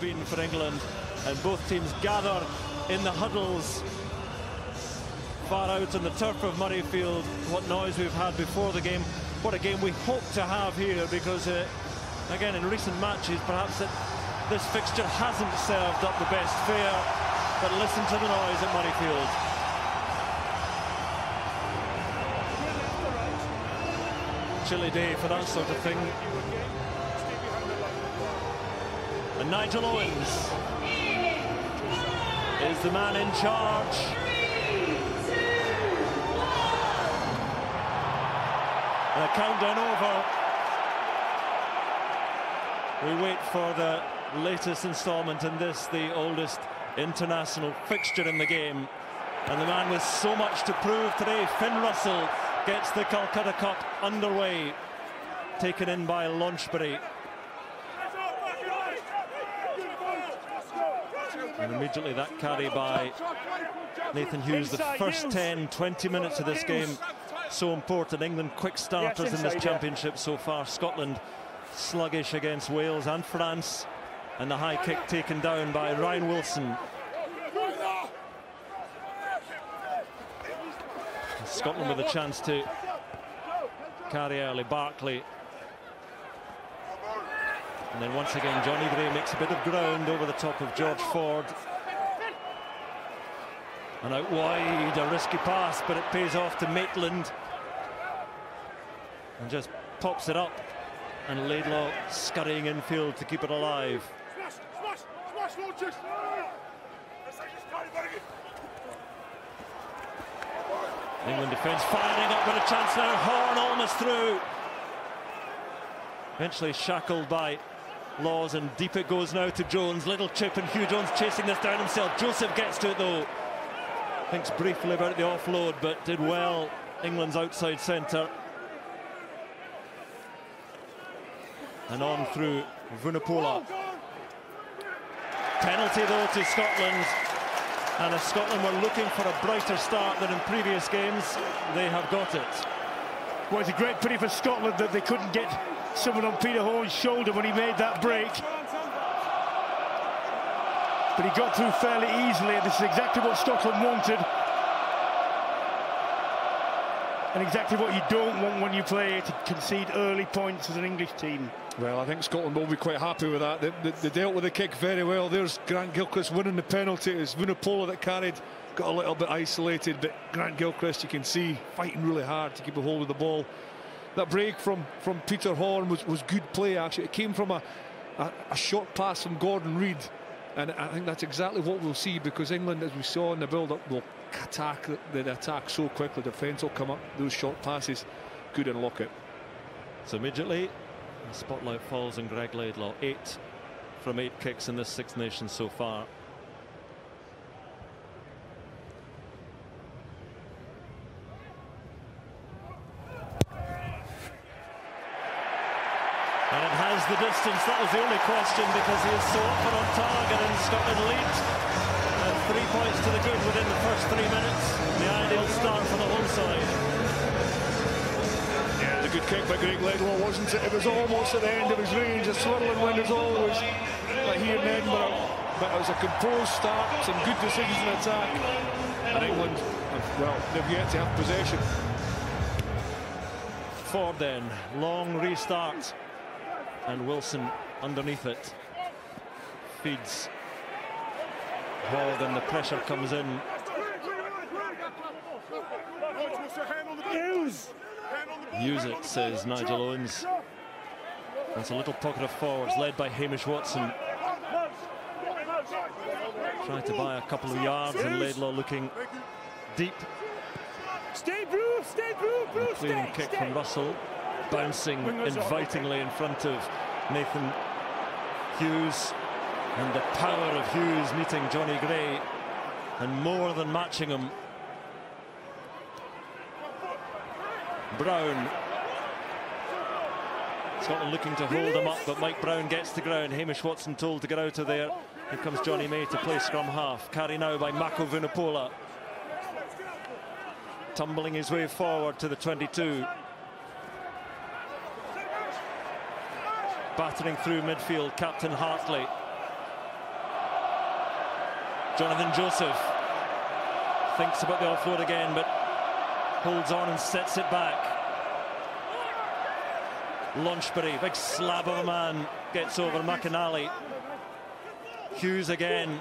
been for England, and both teams gather in the huddles far out on the turf of Murrayfield. What noise we've had before the game. What a game we hope to have here, because again, in recent matches perhaps this fixture hasn't served up the best fare, but listen to the noise at Murrayfield. Chilly day for that sort of thing. And Nigel Owens is the man in charge. And a countdown over. We wait for the latest instalment in this, the oldest international fixture in the game. And the man with so much to prove today, Finn Russell, gets the Calcutta Cup underway, taken in by Launchbury. And immediately that carry by Nathan Hughes, the first 10-20 minutes of this game, so important. England quick starters in this championship so far. Scotland sluggish against Wales and France, and the high kick taken down by Ryan Wilson. Scotland with a chance to carry early. Barkley, and then once again Johnny Gray makes a bit of ground over the top of George Ford, and out wide, a risky pass, but it pays off to Maitland, and just pops it up, and Laidlaw scurrying infield to keep it alive. England defence firing up with a chance now. Horn almost through. Eventually shackled by Laws, and deep it goes now to Jones. Little chip, and Hugh Jones chasing this down himself. Joseph gets to it though. Thinks briefly about the offload, but did well. England's outside centre. And on through Vunipola. Penalty though to Scotland. And if Scotland were looking for a brighter start than in previous games, they have got it. Well, it's a great pity for Scotland that they couldn't get someone on Peter Horn's shoulder when he made that break. But he got through fairly easily, and this is exactly what Scotland wanted. And exactly what you don't want when you play to concede early points as an English team. Well, I think Scotland will be quite happy with that. They dealt with the kick very well. There's Grant Gilchrist winning the penalty. It was Vunipola that carried, got a little bit isolated, but Grant Gilchrist, you can see, fighting really hard to keep a hold of the ball. That break from Peter Horn was good play, actually. It came from a short pass from Gordon Reid, and I think that's exactly what we'll see, because England, as we saw in the build-up, will attack the attack so quickly. Defence will come up, those short passes, good unlock it. So immediately the spotlight falls on Greg Laidlaw. 8 from 8 kicks in this Six Nations so far. And it has the distance. That was the only question, because he is so often on target, and Scotland lead. 3 points to the good within the first 3 minutes. The ideal start for the home side. Yeah, the good kick by Greg Laidlaw, wasn't it? It was almost at the end of his range. A swirling wind as always, like here in Edinburgh. But it was a composed start, some good decisions in attack. And England, well, they've yet to have possession. Ford then, long restart. And Wilson underneath it. Feeds Hall, then the pressure comes in. Use it, says Nigel Owens. That's a little pocket of forwards led by Hamish Watson. Tried to buy a couple of yards, and Laidlaw looking deep. Clearing kick from Russell, bouncing invitingly in front of Nathan Hughes. And the power of Hughes meeting Johnny Gray, and more than matching him. Brown. Scotland looking to hold him up, but Mike Brown gets to ground. Hamish Watson told to get out of there. Here comes Johnny May to play scrum half. Carry now by Mako Vunipola. Tumbling his way forward to the 22. Battering through midfield, Captain Hartley. Jonathan Joseph thinks about the offload again, but holds on and sets it back. Launchbury, big slab of a man, gets over McInally. Hughes again.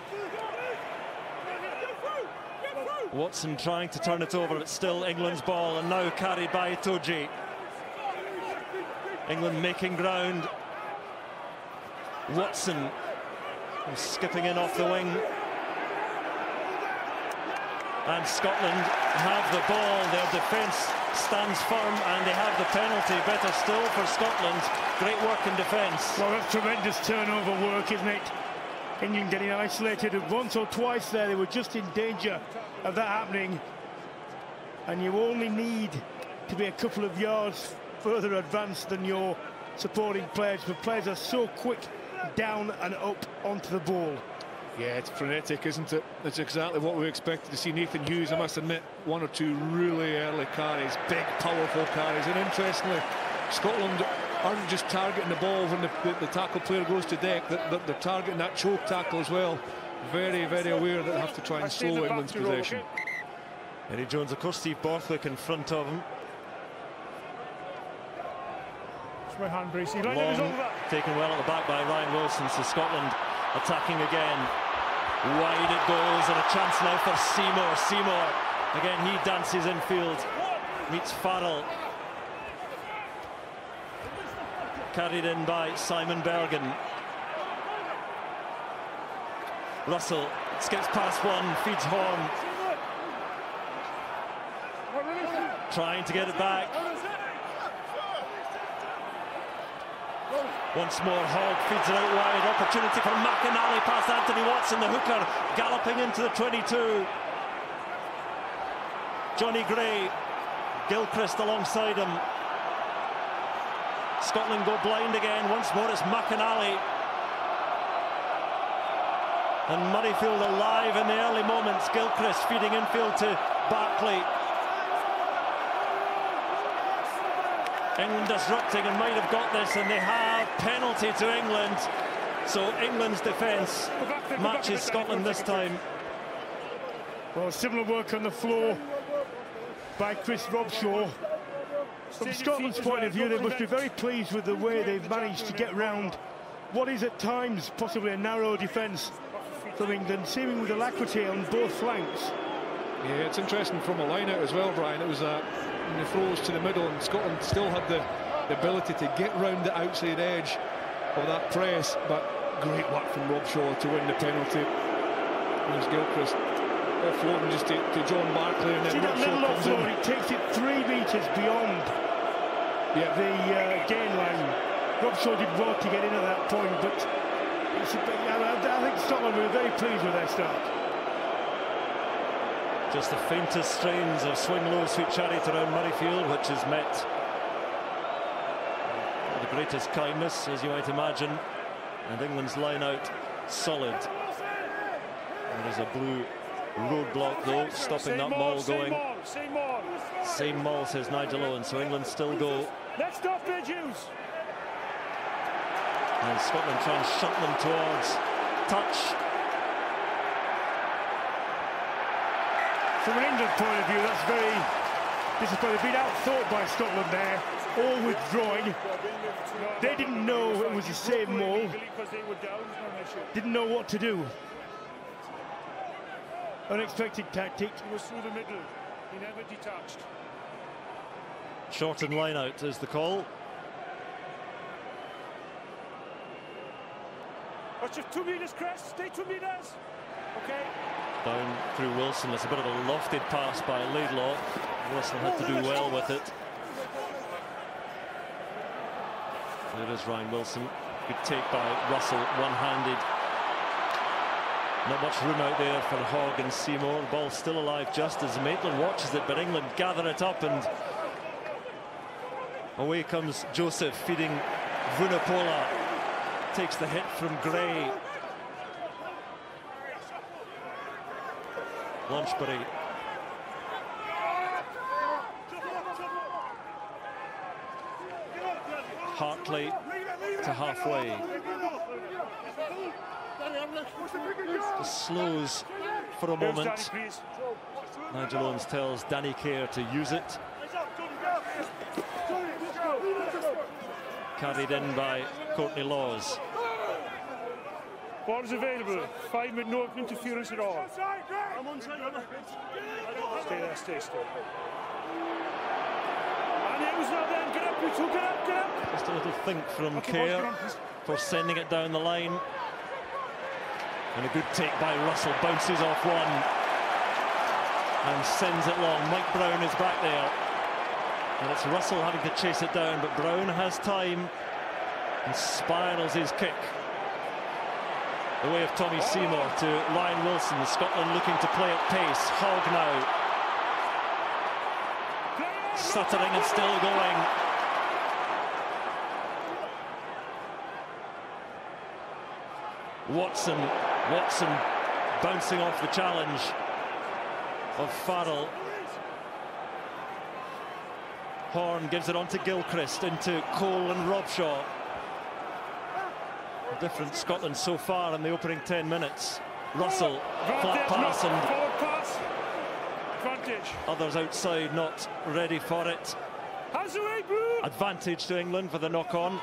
Watson trying to turn it over, but still England's ball, and now carried by Itoje. England making ground. Watson skipping in off the wing. And Scotland have the ball. Their defence stands firm, and they have the penalty. Better still for Scotland. Great work in defence. Well, that's tremendous turnover work, isn't it? England getting isolated once or twice there. They were just in danger of that happening. And you only need to be a couple of yards further advanced than your supporting players. The players are so quick down and up onto the ball. Yeah, it's frenetic, isn't it? That's exactly what we expected to see. Nathan Hughes, I must admit, one or two really early carries, big, powerful carries. And interestingly, Scotland aren't just targeting the ball when the tackle player goes to deck, they're targeting that choke tackle as well. Very, very aware that they have to try and slow England's possession. Eddie Jones, of course, Steve Borthwick in front of him. Long, taken well at the back by Ryan Wilson, so Scotland attacking again. Wide it goes, and a chance now for Seymour. Seymour, again, he dances infield, meets Farrell. Carried in by Simon Bergen. Russell skips past one, feeds Horn. Trying to get it back. Once more, Hogg feeds it out wide. Opportunity for McInally past Anthony Watson, the hooker, galloping into the 22. Johnny Gray, Gilchrist alongside him. Scotland go blind again. Once more, it's McInally. And Murrayfield alive in the early moments. Gilchrist feeding infield to Barkley. England disrupting and might have got this, and they have. Penalty to England. So England's defence matches Scotland this time. Well, similar work on the floor by Chris Robshaw. From Scotland's point of view, they must be very pleased with the way they've managed to get round what is at times possibly a narrow defence from England, seeming with alacrity on both flanks. Yeah, it's interesting from a line-out as well, Brian. It was the throws to the middle, and Scotland still had the ability to get round the outside edge of that press, but great work from Robshaw to win the penalty. There's Gilchrist offloading just to John Barkley, and then see that little comes offload, in. it takes it 3 metres beyond the gain line. Robshaw did well to get in at that point, but I think Scotland were very pleased with their start. Just the faintest strains of swing low sweet chariot around Murrayfield, which is met with the greatest kindness, as you might imagine. And England's line out solid. There is a blue roadblock though, stopping that maul going. Same maul, says Nigel Owen, so England still go. Let's stop their juice. And Scotland try and shunt them towards touch. From an England point of view, that's very disappointing. Been outthought by Scotland there, all withdrawing. They didn't know it was the same maul. Didn't know what to do. Unexpected tactic. He was through the middle. He never detached. Shorten line out is the call. Watch it, 2 metres crest, stay 2 metres. Okay. Down through Wilson. It's a bit of a lofted pass by Laidlaw. Wilson had to do well with it. There is Ryan Wilson. Good take by Russell, one-handed. Not much room out there for Hogg and Seymour. The ball still alive just as Maitland watches it, but England gather it up, and away comes Joseph, feeding Vunipola. Takes the hit from Gray. Launchbury. Hartley to halfway. Just slows for a moment. Nigel Owens tells Danny Kerr to use it. Carried in by Courtney Laws. Ball is available. 5 minutes, no interference at all. Stay there, stay still. And it was not then. Get up, you two, get up. Just a little think from Kerr for sending it down the line. And a good take by Russell, bounces off one and sends it long. Mike Brown is back there. And it's Russell having to chase it down, but Brown has time and spirals his kick. The way of Tommy Seymour to Ryan Wilson. Scotland looking to play at pace. Hogg now. Stuttering and still going. Watson bouncing off the challenge of Farrell. Horn gives it on to Gilchrist, into Cole and Robshaw. A different Scotland so far in the opening 10 minutes. Russell, flat pass and others outside not ready for it. Advantage to England for the knock-on.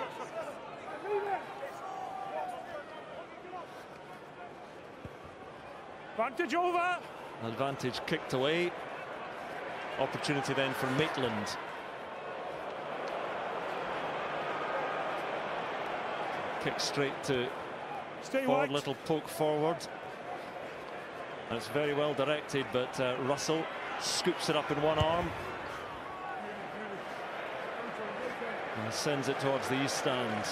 Advantage over. Advantage kicked away. Opportunity then for Maitland. Kick straight to forward, little poke forward. And it's very well directed, but Russell scoops it up in one arm. And sends it towards the east stand.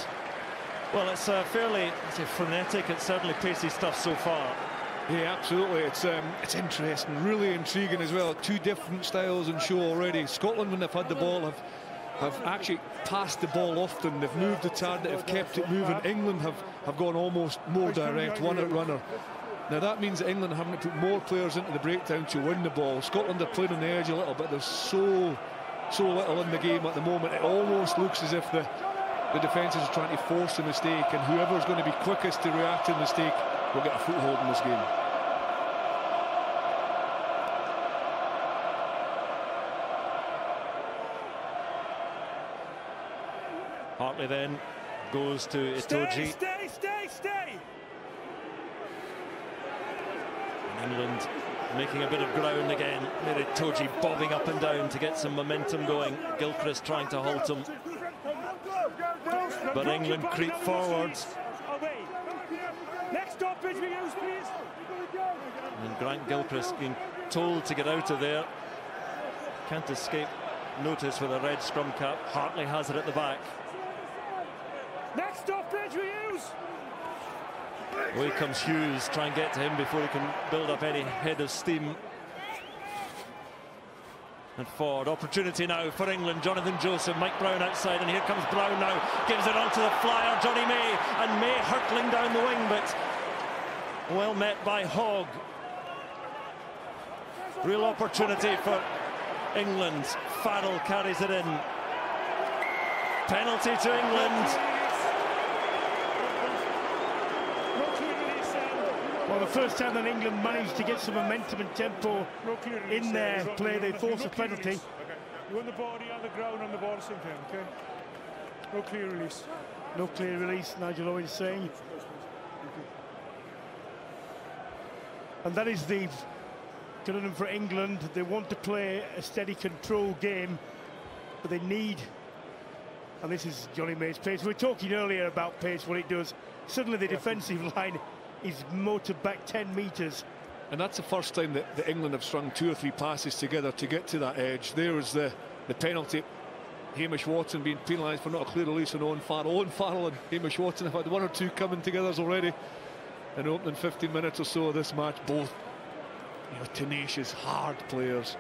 Well, it's fairly frenetic, it's certainly pacey stuff so far. Yeah, absolutely. It's interesting, really intriguing as well. Two different styles in show already. Scotland, when they've had the ball, have actually passed the ball often. They've moved the target, they've kept it moving. England have gone almost more direct, one-out runner. Now that means that England are having to put more players into the breakdown to win the ball. Scotland are playing on the edge a little bit. There's so little in the game at the moment. It almost looks as if the defences are trying to force a mistake, and whoever's going to be quickest to react to the mistake will get a foothold in this game. Hartley then goes to Itoje. Stay. England making a bit of ground again. Itoje bobbing up and down to get some momentum going. Gilchrist trying to halt him. But England creep forwards. Next stoppage we use, please. And Grant Gilchrist being told to get out of there. Can't escape notice with a red scrum cap. Hartley has it at the back. Next stoppage we use. Away comes Hughes, try and get to him before he can build up any head of steam. And forward, opportunity now for England. Jonathan Joseph, Mike Brown outside, and here comes Brown now. Gives it on to the flyer, Johnny May, and May hurtling down the wing, but well met by Hogg. Real opportunity for England. Farrell carries it in. Penalty to England. Well, the first time that England managed to get some momentum and tempo in their play, they forced a penalty. You want the body on the ground on the ball, same thing, okay? No clear release. No clear release, Nigel Owens saying. And that is the conundrum for England. They want to play a steady control game, but they need, and this is Johnny May's pace. We were talking earlier about pace, what it does. Suddenly the defensive line is motored back 10 metres. And that's the first time that England have strung 2 or 3 passes together to get to that edge. There was the penalty. Hamish Watson being penalised for not a clear release on Owen Farrell. Owen Farrell and Hamish Watson have had 1 or 2 coming together already in the opening 15 minutes or so of this match. Both, tenacious, hard players.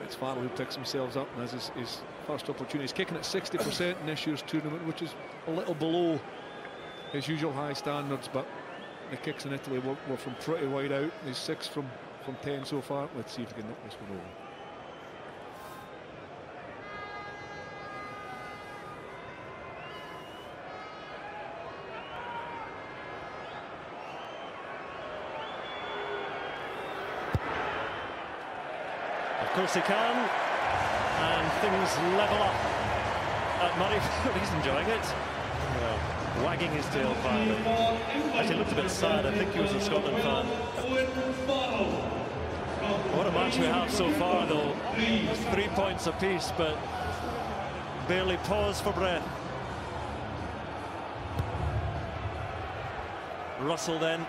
It's Farrell who picks themselves up and has his first opportunity. He's kicking at 60% in this year's tournament, which is a little below his usual high standards, but the kicks in Italy were from pretty wide out. He's 6 from 10 so far. Let's see if he can knock this one over. course he can. And things level up at Murrayfield. He's enjoying it. Wagging his tail finally. Actually looked a bit sad. I think he was a Scotland fan. What a match we have so far, though. 3 points apiece, but barely pause for breath. Russell then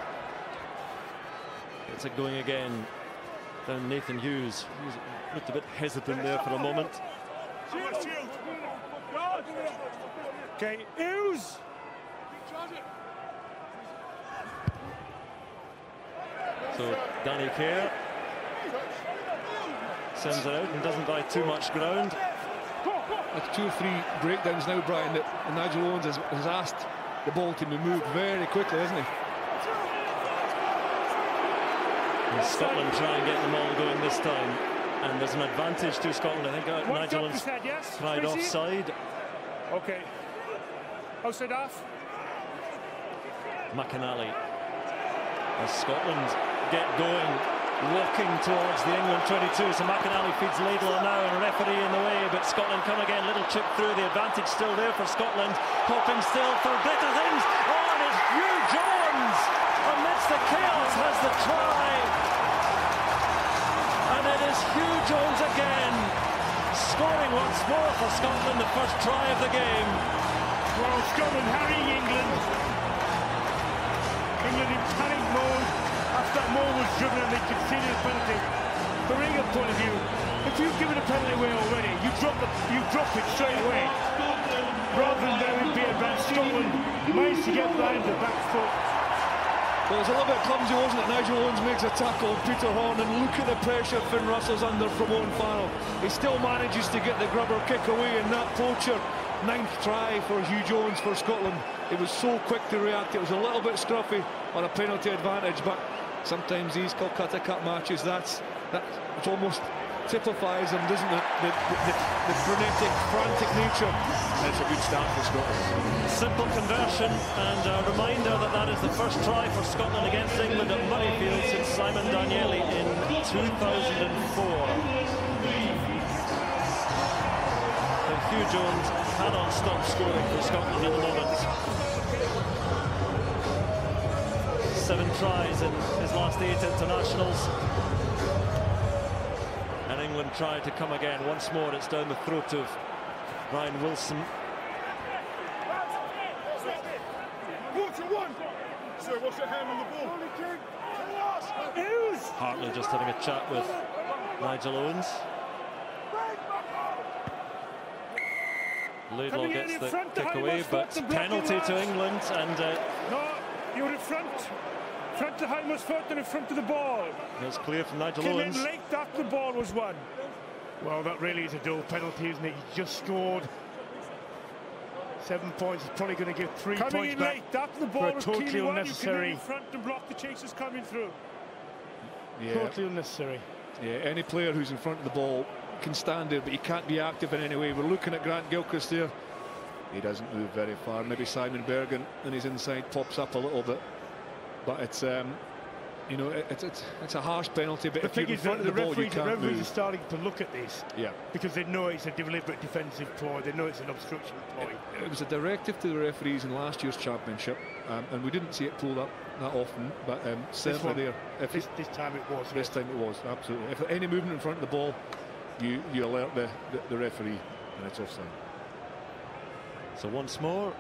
gets it going again. Down Nathan Hughes. He looked a bit hesitant there for a moment. Okay, Hughes. So Danny Kerr sends it out and doesn't buy too much ground. That's 2 or 3 breakdowns now, Brian, that Nigel Owens has asked the ball to be moved very quickly, hasn't he? And Scotland try and get them all going this time, and there's an advantage to Scotland. I think Nigel Owens tried offside. Okay. Outside off. McInally, as Scotland get going, walking towards the England 22. So McInally feeds Laidlaw now, and a referee in the way, but Scotland come again. Little chip through, the advantage still there for Scotland, hoping still for greater things. Oh, and it's Hugh Jones amidst the chaos has the try, and it is Hugh Jones again scoring once more for Scotland, the first try of the game. Well, Scotland harrying England. England in panic mode after that ball was driven and they conceded a penalty. From England's point of view, if you've given a penalty away already, you drop it straight away. Rather than there would be advanced, Scotland managed to get behind the back foot. Well, it was a little bit clumsy, wasn't it? Nigel Owens makes a tackle, Peter Horn, and look at the pressure Finn Russell's under from Owen Farrell. He still manages to get the grubber kick away in that poacher. 9th try for Hugh Jones for Scotland. It was so quick to react. It was a little bit scruffy on a penalty advantage, but sometimes these Calcutta Cup matches, it almost typifies them, doesn't it? The frenetic, frantic nature. And it's a good start for Scotland. Simple conversion, and a reminder that that is the first try for Scotland against England at Murrayfield since Simon Danieli in 2004. Hugh Jones cannot stop scoring for Scotland at the moment. 7 tries in his last 8 internationals. And England try to come again. Once more, it's down the throat of Ryan Wilson. Hartley just having a chat with Nigel Owens. Laidlaw gets the kick away, but penalty to England, and no, you're in front to Hyman's foot and in front of the ball. It's clear from Nigel Came Owens. in late after the ball was won. Well, that really is a dull penalty, isn't it? He just scored 7 points. He's probably going to give 3 coming points in back late after the ball was totally unnecessary. You came in front and block the chasers coming through. Yeah. Totally unnecessary. Yeah, any player who's in front of the ball can stand there, but he can't be active in any way. We're looking at Grant Gilchrist there. He doesn't move very far. Maybe Simon Bergen and his inside pops up a little bit, but it's you know, it's a harsh penalty. But if you're in front of the ball, you can't move. The referees are starting to look at this, yeah, because they know it's a deliberate defensive ploy. They know it's an obstruction ploy. It was a directive to the referees in last year's championship, and we didn't see it pulled up that often. But certainly there, this time it was. This time it was, absolutely. If any movement in front of the ball, you alert the referee, and it's offside. So once more,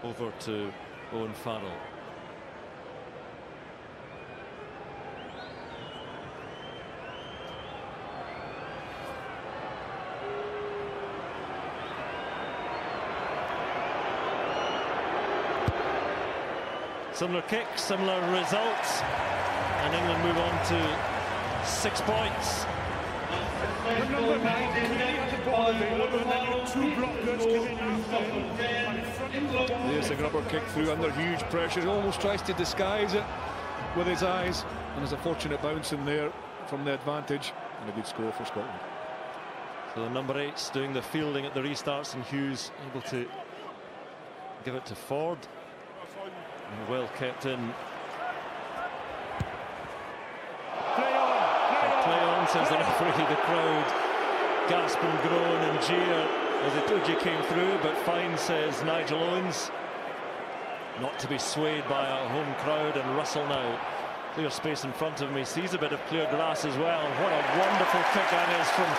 over to Owen Farrell. Similar kicks, similar results, and England move on to 6 points. Number 9 had the ball available, and then 2 blockers There's a grubber kick through under huge pressure. He almost tries to disguise it with his eyes, and there's a fortunate bounce in there from the advantage, and a good score for Scotland. So the number 8's doing the fielding at the restarts, and Hughes able to give it to Ford. And well kept in. Play on, Play on says the referee. The crowd gasp and groan and jeer as Itoje came through, but fine, says Nigel Owens. Not to be swayed by a home crowd, and Russell now. Clear space in front of me, sees a bit of clear grass as well. What a wonderful kick that is from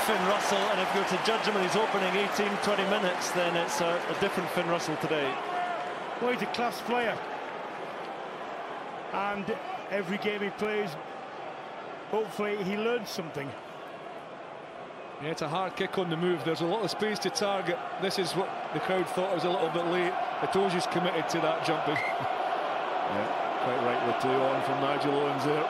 Finn Russell, and if you're to judge him in his opening 18-20 minutes, then it's a different Finn Russell today. Well, he's a class player, and every game he plays, hopefully he learns something. Yeah, it's a hard kick on the move. There's a lot of space to target. This is what the crowd thought was a little bit late. Itoje's committed to that jumping. Yeah, quite rightly play on from Nigel Owens there.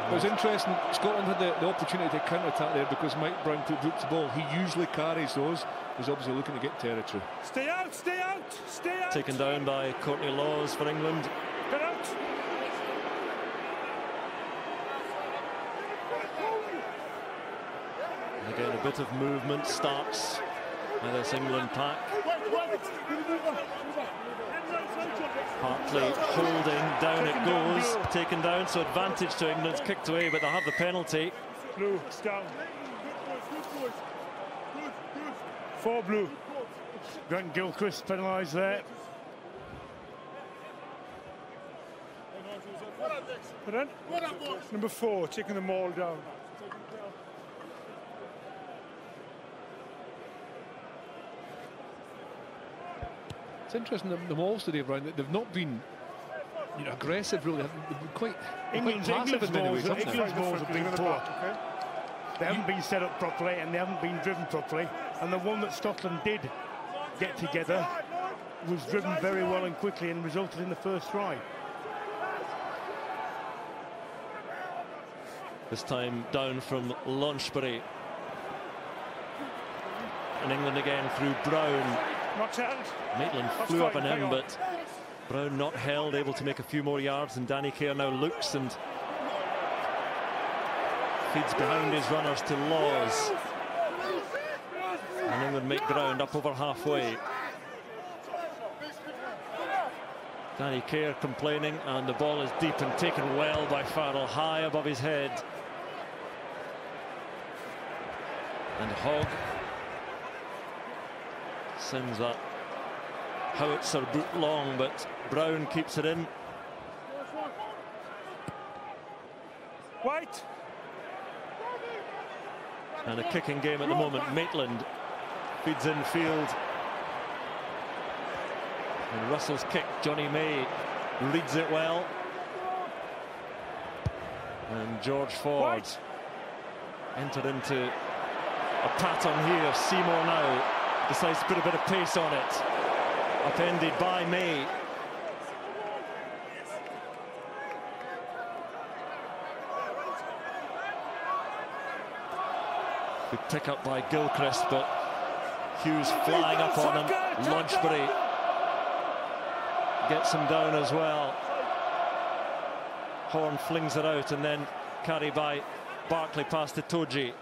It was interesting. Scotland had the opportunity to counter-attack there because Mike Brown put Brooks the ball. He usually carries those. He's obviously looking to get territory. Stay out, stay out, stay out. Taken down by Courtney Laws for England. Get out. Again, a bit of movement starts by this England pack. Hartley holding, down it goes, taken down, so advantage to England's kicked away, but they'll have the penalty. Blue, it's down. 4 blue. Grant Gilchrist penalised there. Number 4, taking them all down. It's interesting, the Mauls today, Brian, they've not been aggressive, really. They've been quite passive in many ways, haven't they? England's balls have been poor. They haven't been set up properly, and they haven't been driven properly. And the one that Scotland did get together was driven very well and quickly and resulted in the first try. This time down from Launchbury. And England again through Brown. Not held. Maitland flew up on him, but Brown not held, able to make a few more yards, and Danny Kerr now looks and feeds behind his runners to Laws. And England make ground up over halfway. Danny Kerr complaining, and the ball is deep and taken well by Farrell, high above his head. And Hogg sends that howitzer boot long, but Brown keeps it in. White. And a kicking game at the moment. Maitland feeds in field. And Russell's kick, Johnny May reads it well. And George Ford entered into a pattern here. Seymour now decides to put a bit of pace on it. Upended by May. Good pick up by Gilchrist, but Hughes flying up on him. Launchbury gets him down as well. Horn flings it out, and then carried by Barkley past Itoje.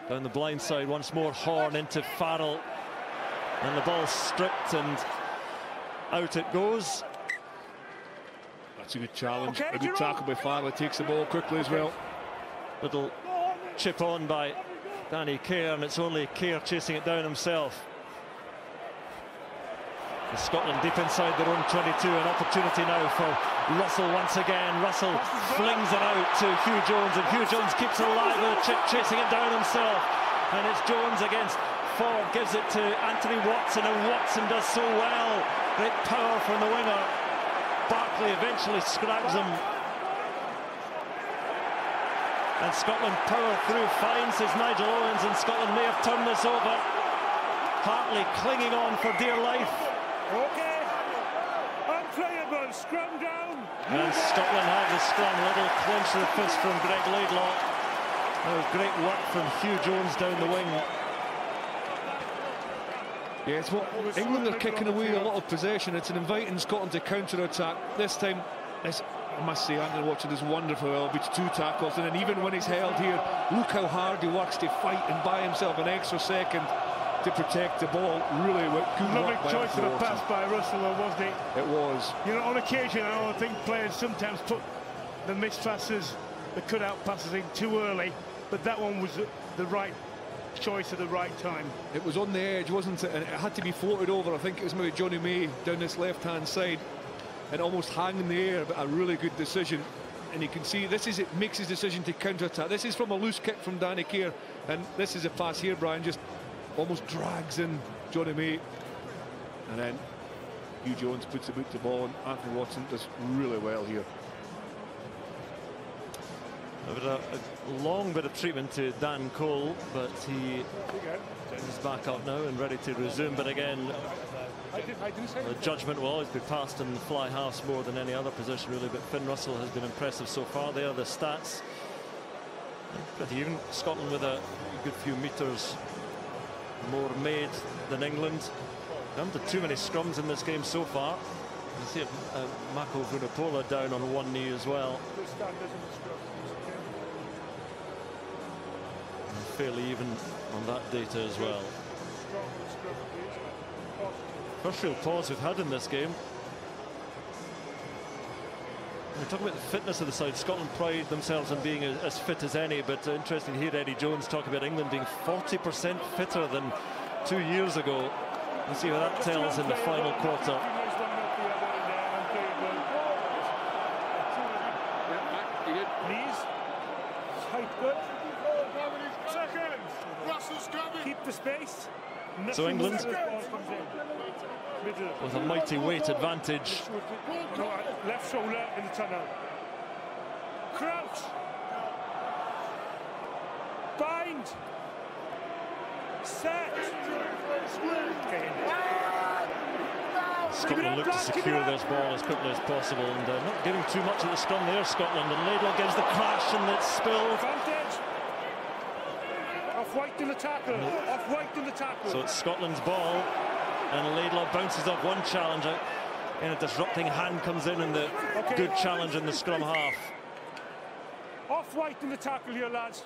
Down the blind side once more, Horn into Farrell. And the ball stripped, and out it goes. That's a good challenge. A good tackle by Farrell. Takes the ball quickly as well. Little chip on by Danny Kerr, and it's only Kerr chasing it down himself. And Scotland deep inside their own 22, an opportunity now for Russell once again. Russell flings it out to Hugh Jones, and Hugh Jones keeps it alive with a chip, chasing it down himself. And it's Jones against Ford, gives it to Anthony Watson, and Watson does so well. Great power from the winger. Barkley eventually scrags him. And Scotland power through fine, says Nigel Owens, and Scotland may have turned this over. Hartley clinging on for dear life. Okay. Unplayable. Scrum down. And Scotland have the scrum. Little clench of the fist from Greg Laidlaw. That was great work from Hugh Jones down the wing. Yeah, it's what England are kicking away a lot of possession. It's an inviting Scotland to counter-attack. This time, I must say, Anthony Watson is wonderful. It'll be 2 tackles, and then even when he's held here, look how hard he works to fight and buy himself an extra second to protect the ball. Really good Lovely work by choice of a pass Watson. by Russell, though, wasn't it? It was. You know, on occasion, I think players sometimes put the missed passes, the cut-out passes in too early, but that one was the right choice at the right time. It was on the edge, wasn't it? And it had to be floated over. I think it was maybe Johnny May down this left-hand side and almost hang in the air, but a really good decision. And you can see this is it makes his decision to counter-attack. This is from a loose kick from Danny Kerr, and this is a pass here. Brian just almost drags in Johnny May, and then Hugh Jones puts the boot to ball, and Anthony Watson does really well here. A long bit of treatment to Dan Cole, but he is back up now and ready to resume. But again, the judgment will always be passed in the fly halves more than any other position, really. But Finn Russell has been impressive so far. There are the stats. Pretty even. Scotland with a good few metres more made than England. They haven't had too many scrums in this game so far. You see Mako Vunipola down on one knee as well. Fairly even on that data as well. First real pause we've had in this game. We're talking about the fitness of the side. Scotland pride themselves on being as fit as any, but interesting to hear Eddie Jones talk about England being 40% fitter than 2 years ago. We'll see what that tells in the final quarter. Keep the space. So England with a mighty weight advantage. Left shoulder in the tunnel. Crouch. Bind. Set. Scotland look to secure this ball as quickly as possible, and not giving too much of the scrum there, Scotland. And Laidlaw gives the crash, and it's spilled. Advantage. Off-white in the tackle. Off-white in the tackle. So it's Scotland's ball, and Laidlaw bounces off one challenger, and a disrupting hand comes in, and the good challenge in the scrum half. Off-white in the tackle here, lads.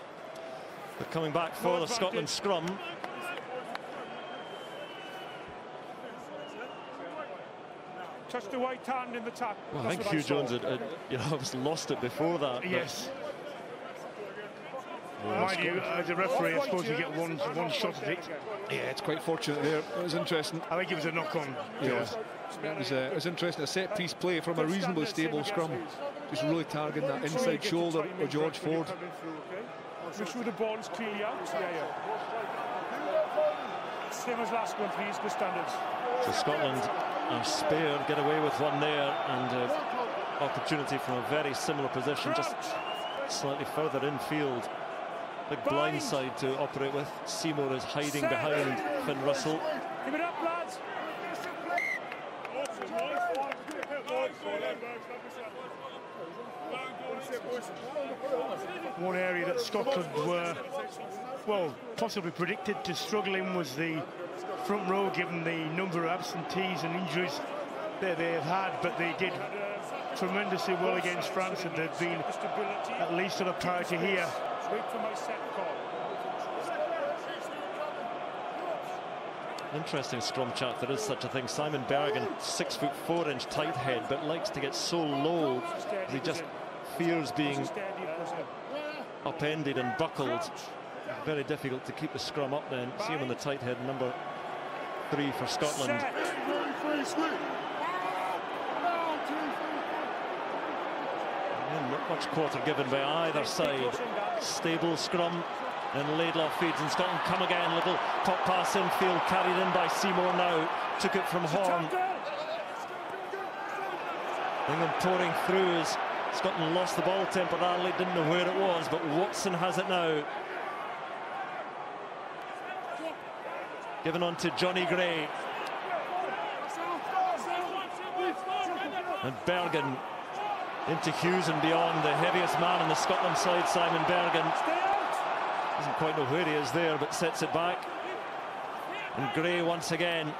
But coming back for the Scotland scrum. Touch the white hand in the tackle. Well, I think Hugh Jones had lost it before that. Yes. Mind you, as a referee, I suppose you get one shot at it. Yeah, it's quite fortunate there. It was interesting. I think it was a knock-on. Yeah, it was interesting. A set-piece play from a reasonably stable scrum, just really targeting that inside shoulder of George Ford. Make sure the ball is clearly out. Same as last one, please. Good standards. So Scotland are spared, get away with one there, and opportunity from a very similar position, just slightly further infield. Big blind side to operate with. Seymour is hiding behind Finn Russell. Give it up, lads. One area that Scotland were, well, possibly predicted to struggle in was the front row, given the number of absentees and injuries that they have had, but they did tremendously well against France, and they've been at least on a parity here. Wait for my set call. Interesting scrum chat. There is such a thing. Simon Bergen, 6'4" tight head, but likes to get so low he just fears being upended and buckled. Very difficult to keep the scrum up then. See him on the tight head, number 3 for Scotland. And not much quarter given by either side. Stable scrum, and Laidlaw feeds, and Scotland come again. Little top pass infield, carried in by Seymour now. Took it from Horn. England pouring through as Scotland lost the ball temporarily, didn't know where it was, but Watson has it now. Given on to Johnny Gray. And Bergen into Hughes and beyond. The heaviest man on the Scotland side, Simon Bergen. Doesn't quite know where he is there, but sets it back. And Gray once again.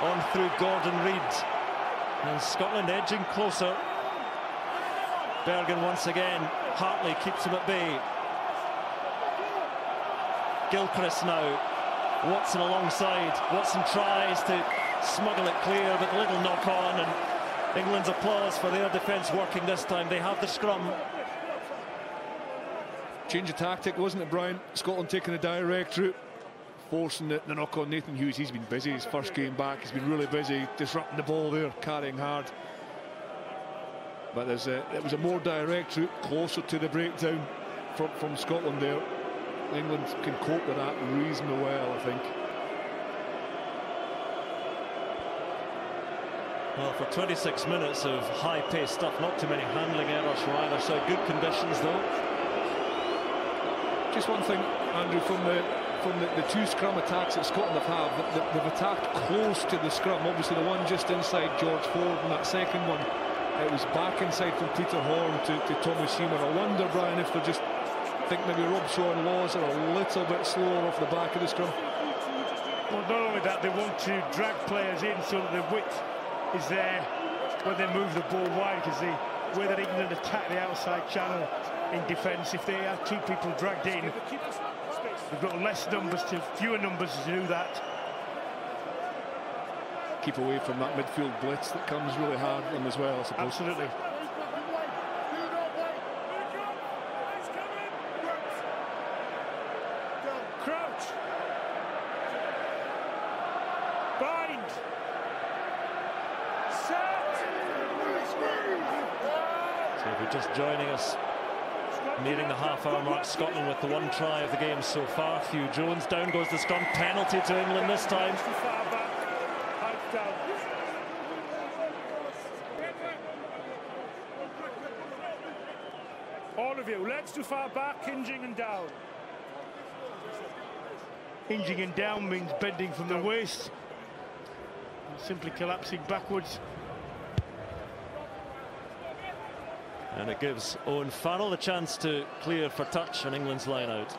On through Gordon Reid. And Scotland edging closer. Bergen once again. Hartley keeps him at bay. Gilchrist now. Watson alongside. Watson tries to smuggle it clear, but little knock on, and England's applause for their defence working this time. They have the scrum. Change of tactic, wasn't it, Brian? Scotland taking a direct route, forcing the knock on Nathan Hughes. He's been busy his first game back. He's been really busy disrupting the ball there, carrying hard. But it was a more direct route, closer to the breakdown from Scotland there. England can cope with that reasonably well, I think. Well, for 26 minutes of high-paced stuff, not too many handling errors from either side. Good conditions, though. Just one thing, Andrew, from the two scrum attacks that Scotland have had, they've attacked close to the scrum. Obviously, the one just inside George Ford, and that second one, it was back inside from Peter Horne to Tommy Seaman. I wonder, Brian, if they're just think maybe Robshaw and Laws are a little bit slower off the back of the scrum. Well, not only that, they want to drag players in so that the width is there when they move the ball wide, because the way that England attack the outside channel in defence, if they have two people dragged in, they've got fewer numbers to do that. Keep away from that midfield blitz that comes really hard on them as well, I suppose. Absolutely. Crouch. Bind. Set. So if you're just joining us, nearing the half-hour mark, Scotland with the one try of the game so far. Hugh Jones, down goes the scrum, penalty to England this time. Too far back. Height down. All of you, legs too far back, hinging and down. Hinging and down means bending from the waist, simply collapsing backwards. And it gives Owen Farrell the chance to clear for touch on England's line out.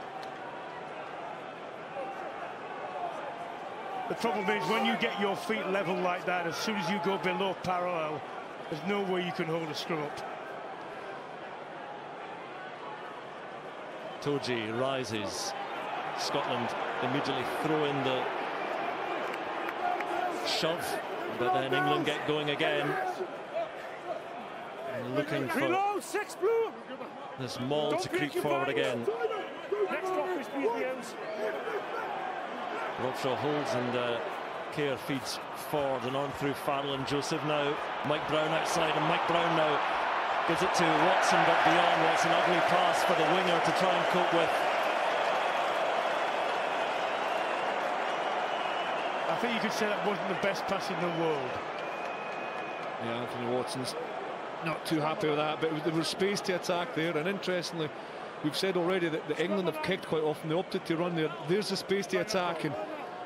The problem is when you get your feet level like that, as soon as you go below parallel, there's no way you can hold a scrum up. Toji rises. Scotland immediately throw in the shove, but then England get going again. And looking for Reload, 6 blue. this maul to creep forward again. Next off is BDMs. Robshaw holds and Kerr feeds forward and on through Farrell and Joseph now. Mike Brown outside, and Mike Brown now gives it to Watson, but beyond Watson, ugly pass for the winger to try and cope with. I think you could say that wasn't the best pass in the world. Yeah, Anthony Watson's not too happy with that, but there was space to attack there. And interestingly, we've said already that England have kicked quite often. They opted to run there. There's the space to attack, and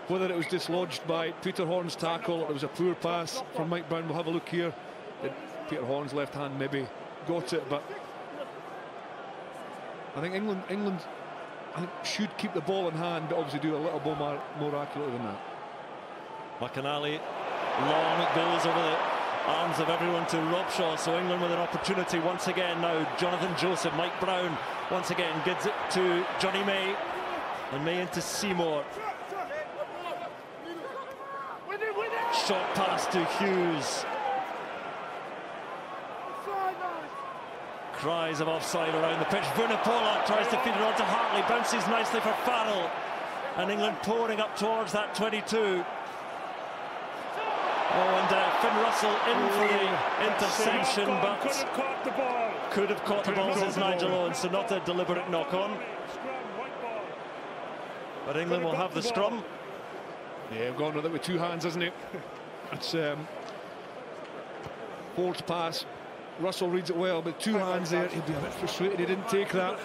whether it was dislodged by Peter Horne's tackle or it was a poor pass from Mike Brown, we'll have a look here. Peter Horne's left hand maybe got it, but I think England should keep the ball in hand, but obviously do a little bit more accurately than that. McInally, long it goes over the arms of everyone to Robshaw, so England with an opportunity once again now. Jonathan Joseph, Mike Brown once again gives it to Johnny May, and May into Seymour. Short pass to Hughes. Cries of offside around the pitch. Vunipola tries to feed it on to Hartley, bounces nicely for Farrell, and England pouring up towards that 22. Oh, and Finn Russell in for the interception, but could have caught the ball, says Nigel Owens, so not a deliberate knock-on. But England will have the scrum. Yeah, gone with it with two hands, isn't it? It's Ford's pass. Russell reads it well, but two hands there. He'd be a bit frustrated he didn't take that.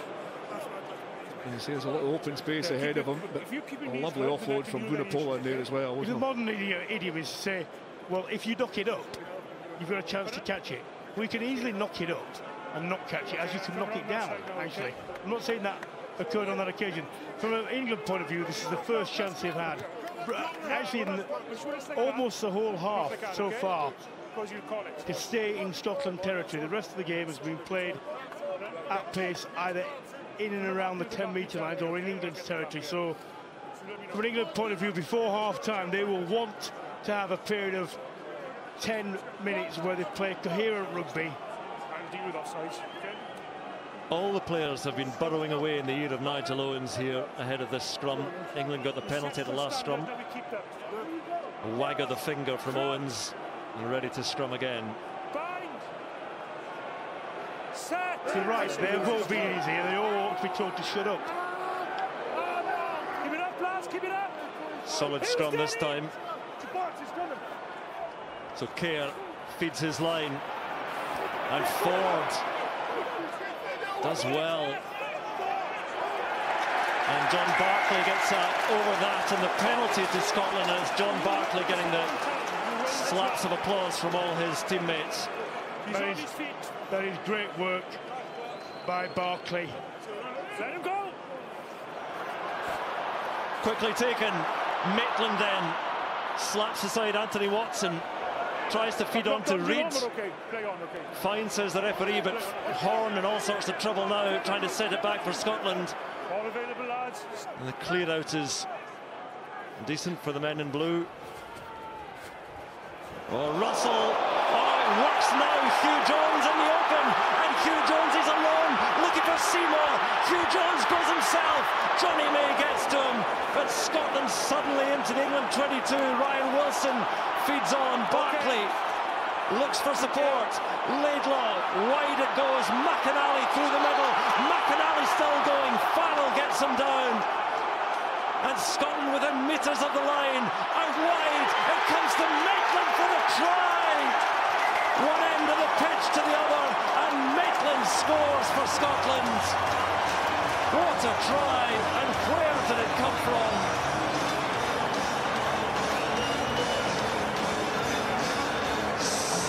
And there's a little open space ahead of him, but a lovely offload from Vunipola in there as well, wasn't The modern idiom is to say, well, if you knock it up, you've got a chance to catch it. We can easily knock it up and not catch it, as you can knock it down, actually. I'm not saying that occurred on that occasion. From an England point of view, this is the first chance they've had. Actually, in almost the whole half so far, to stay in Scotland territory. The rest of the game has been played at pace, either in and around the 10-metre line or in England's territory. So, from an England point of view, before half-time, they will want to have a period of 10 minutes where they play coherent rugby. And deal with offsides. Okay. All the players have been burrowing away in the ear of Nigel Owens here ahead of this scrum. England got the penalty at the last scrum. A wag of the finger from Owens. They're ready to scrum again. Bind. Set. You're right, they've all been easy. They all want to be told to shut up. Keep it up, lads, keep it up. Solid scrum this time. So Kerr feeds his line. And Ford does well. And John Barclay gets over that, and the penalty to Scotland is John Barclay getting the slaps of applause from all his teammates. That is great work by Barclay. Let him go. Quickly taken. Maitland then slaps aside Anthony Watson. Tries to feed on to Reid. Fine, says the referee, but Horn in all sorts of trouble now, trying to set it back for Scotland. All available, lads. And the clear out is decent for the men in blue. Oh, Russell. Oh, it works now. Hugh Jones in the open. And Hugh Jones is alone, looking for Seymour. Hugh Jones goes himself. Johnny May gets to him. But Scotland suddenly into the England 22. Ryan Wilson feeds on. Barclay looks for support. Laidlaw, wide it goes. McInally through the middle. McInally still going. Farrell gets him down. And Scotland within metres of the line. Out wide. It comes to Maitland for the try. One end of the pitch to the other. And Maitland scores for Scotland. What a try. And where did it come from?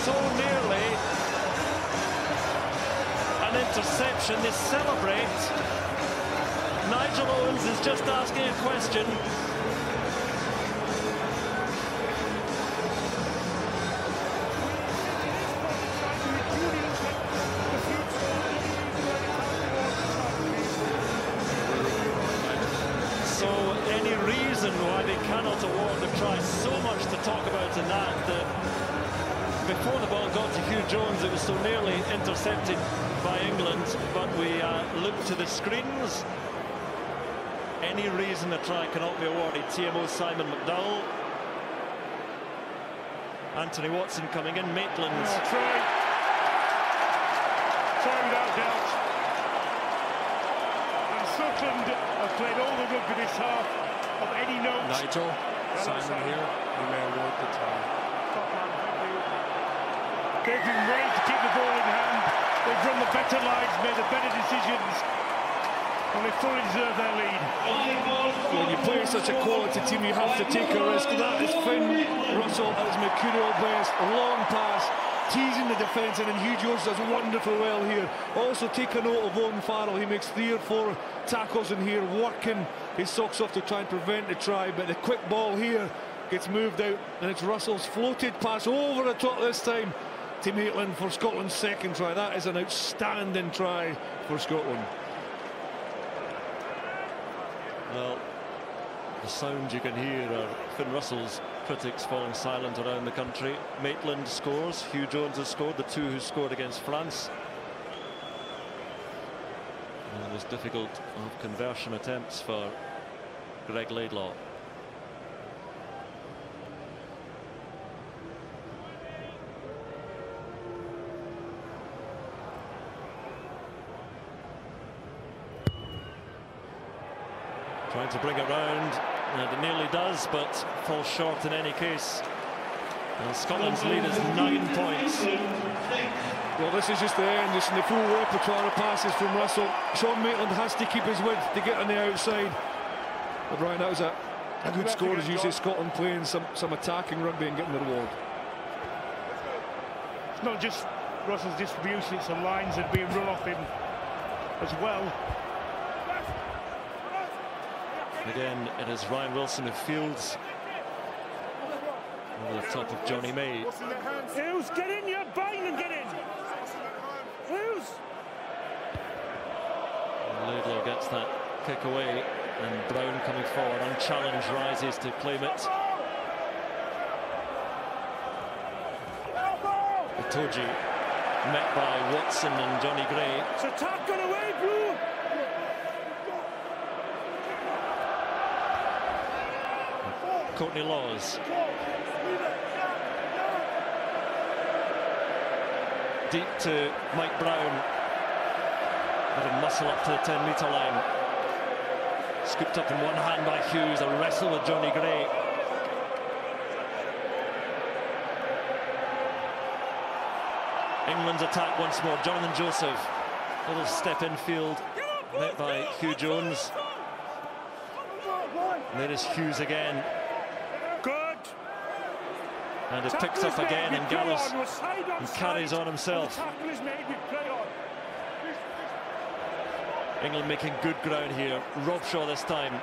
So nearly an interception. They celebrate. Nigel Owens is just asking a question. So any reason why they cannot award the try? So much to talk about in that. Before the ball got to Hugh Jones, it was so nearly intercepted by England, but we look to the screens. Any reason a try cannot be awarded? TMO Simon McDowell. Anthony Watson coming in. Maitland. Try without doubt. And Scotland have played all the rugby this half of any note. Nigel, Simon here. You may award the try. They've been ready to keep the ball in hand. They've run the better lines, made the better decisions, and they fully deserve their lead. When you play such a quality team, you have to take a risk. That is Finn Russell at his mercurial best. A long pass, teasing the defence, and then Hugh Jones does wonderful well here. Also take a note of Owen Farrell. He makes 3 or 4 tackles in here, working his socks off to try and prevent the try, but the quick ball here gets moved out, and it's Russell's floated pass over the top this time to Maitland for Scotland's second try. That is an outstanding try for Scotland. Well, the sound you can hear are Finn Russell's critics falling silent around the country. Maitland scores, Hugh Jones has scored, the two who scored against France. And it was difficult of conversion attempts for Greg Laidlaw. Trying to bring it round, and it nearly does, but falls short in any case. And Scotland's lead is 9 points. Well, this is just the end. Just in the full repertoire of passes from Russell. Sean Maitland has to keep his width to get on the outside. But Brian, that was a good score, as you say. Scotland playing some attacking rugby and getting the reward. It's not just Russell's distribution, it's the lines that are being run off him as well. Again, it is Ryan Wilson who fields over the top of Johnny May. Hughes, get in, you're bind and get in. Hughes. Laidlaw gets that kick away, and Brown coming forward unchallenged rises to claim it. Itoje met by Watson and Johnny Gray. It's a tackle away, Blue. Courtney Laws. Deep to Mike Brown. Had him muscle up to the 10-metre line. Scooped up in one hand by Hughes. A wrestle with Johnny Gray. England's attack once more. Jonathan Joseph. Little step infield. Met by Hugh Jones. And there is Hughes again. Good. And it picks up again, and Gallows and carries on himself. England making good ground here. Robshaw this time.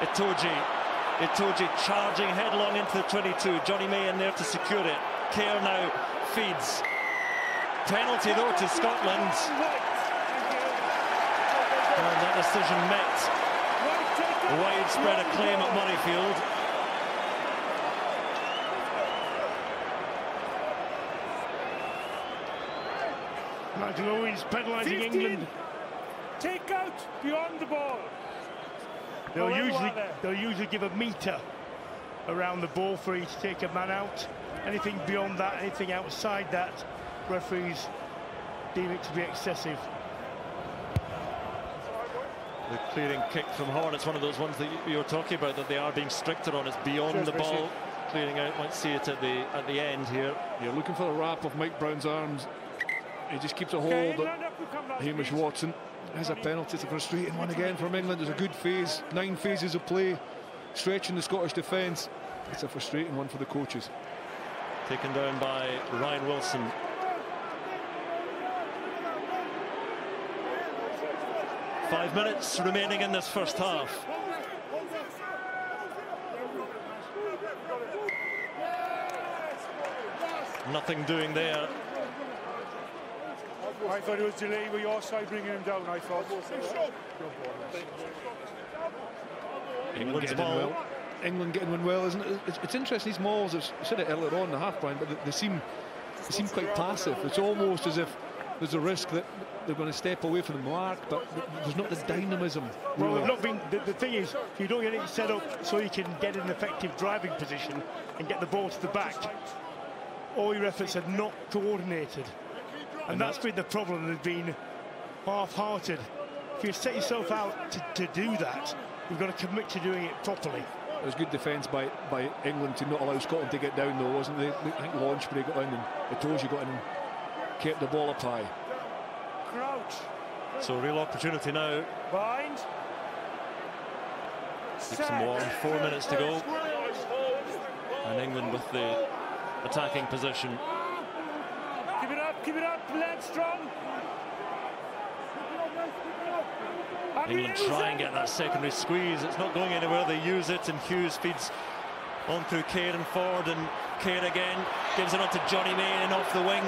Itoje charging headlong into the 22. Johnny May in there to secure it. Kerr now feeds. Penalty though to Scotland. And that decision met widespread acclaim at Murrayfield. Nigel Owens penalising England. Take out beyond the ball. They'll usually give a metre around the ball for you to take a man out. Anything beyond that, anything outside that, referees deem it to be excessive. The clearing kick from Horn, it's one of those ones that you were talking about, that they are being stricter on. It's beyond the ball. Clearing out, might see it at the end here. You're looking for the wrap of Mike Brown's arms. He just keeps a hold of Hamish Watson. There's a penalty. It's a frustrating one again from England. There's a good phase, 9 phases of play, stretching the Scottish defence. It's a frustrating one for the coaches. Taken down by Ryan Wilson. Five minutes remaining in this first half. Nothing doing there. I thought it was delay with your side bringing him down, I thought. England's ball. Well. England getting one well, isn't it? It's interesting, these mauls, I've said it earlier on in the half-line, but they seem quite passive. It's almost as if there's a risk that they're going to step away from the mark, but there's not the dynamism. Well, they've not been, the thing is, you don't get it set up so you can get an effective driving position and get the ball to the back. All your efforts are not coordinated. And that's been the problem. They've been half-hearted. If you set yourself out to do that, you've got to commit to doing it properly. It was good defence by England to not allow Scotland to get down, though, wasn't it? I think Launchbury got down and Itoje got in and kept the ball up high. Crouch. So real opportunity now. Bind. Keeps them warm. 4 minutes to go. And England with the attacking position. Keep it up, legs strong. England try and get that secondary squeeze. It's not going anywhere. They use it, and Hughes feeds on through Kerr and forward, and Kerr again gives it on to Johnny May and off the wing.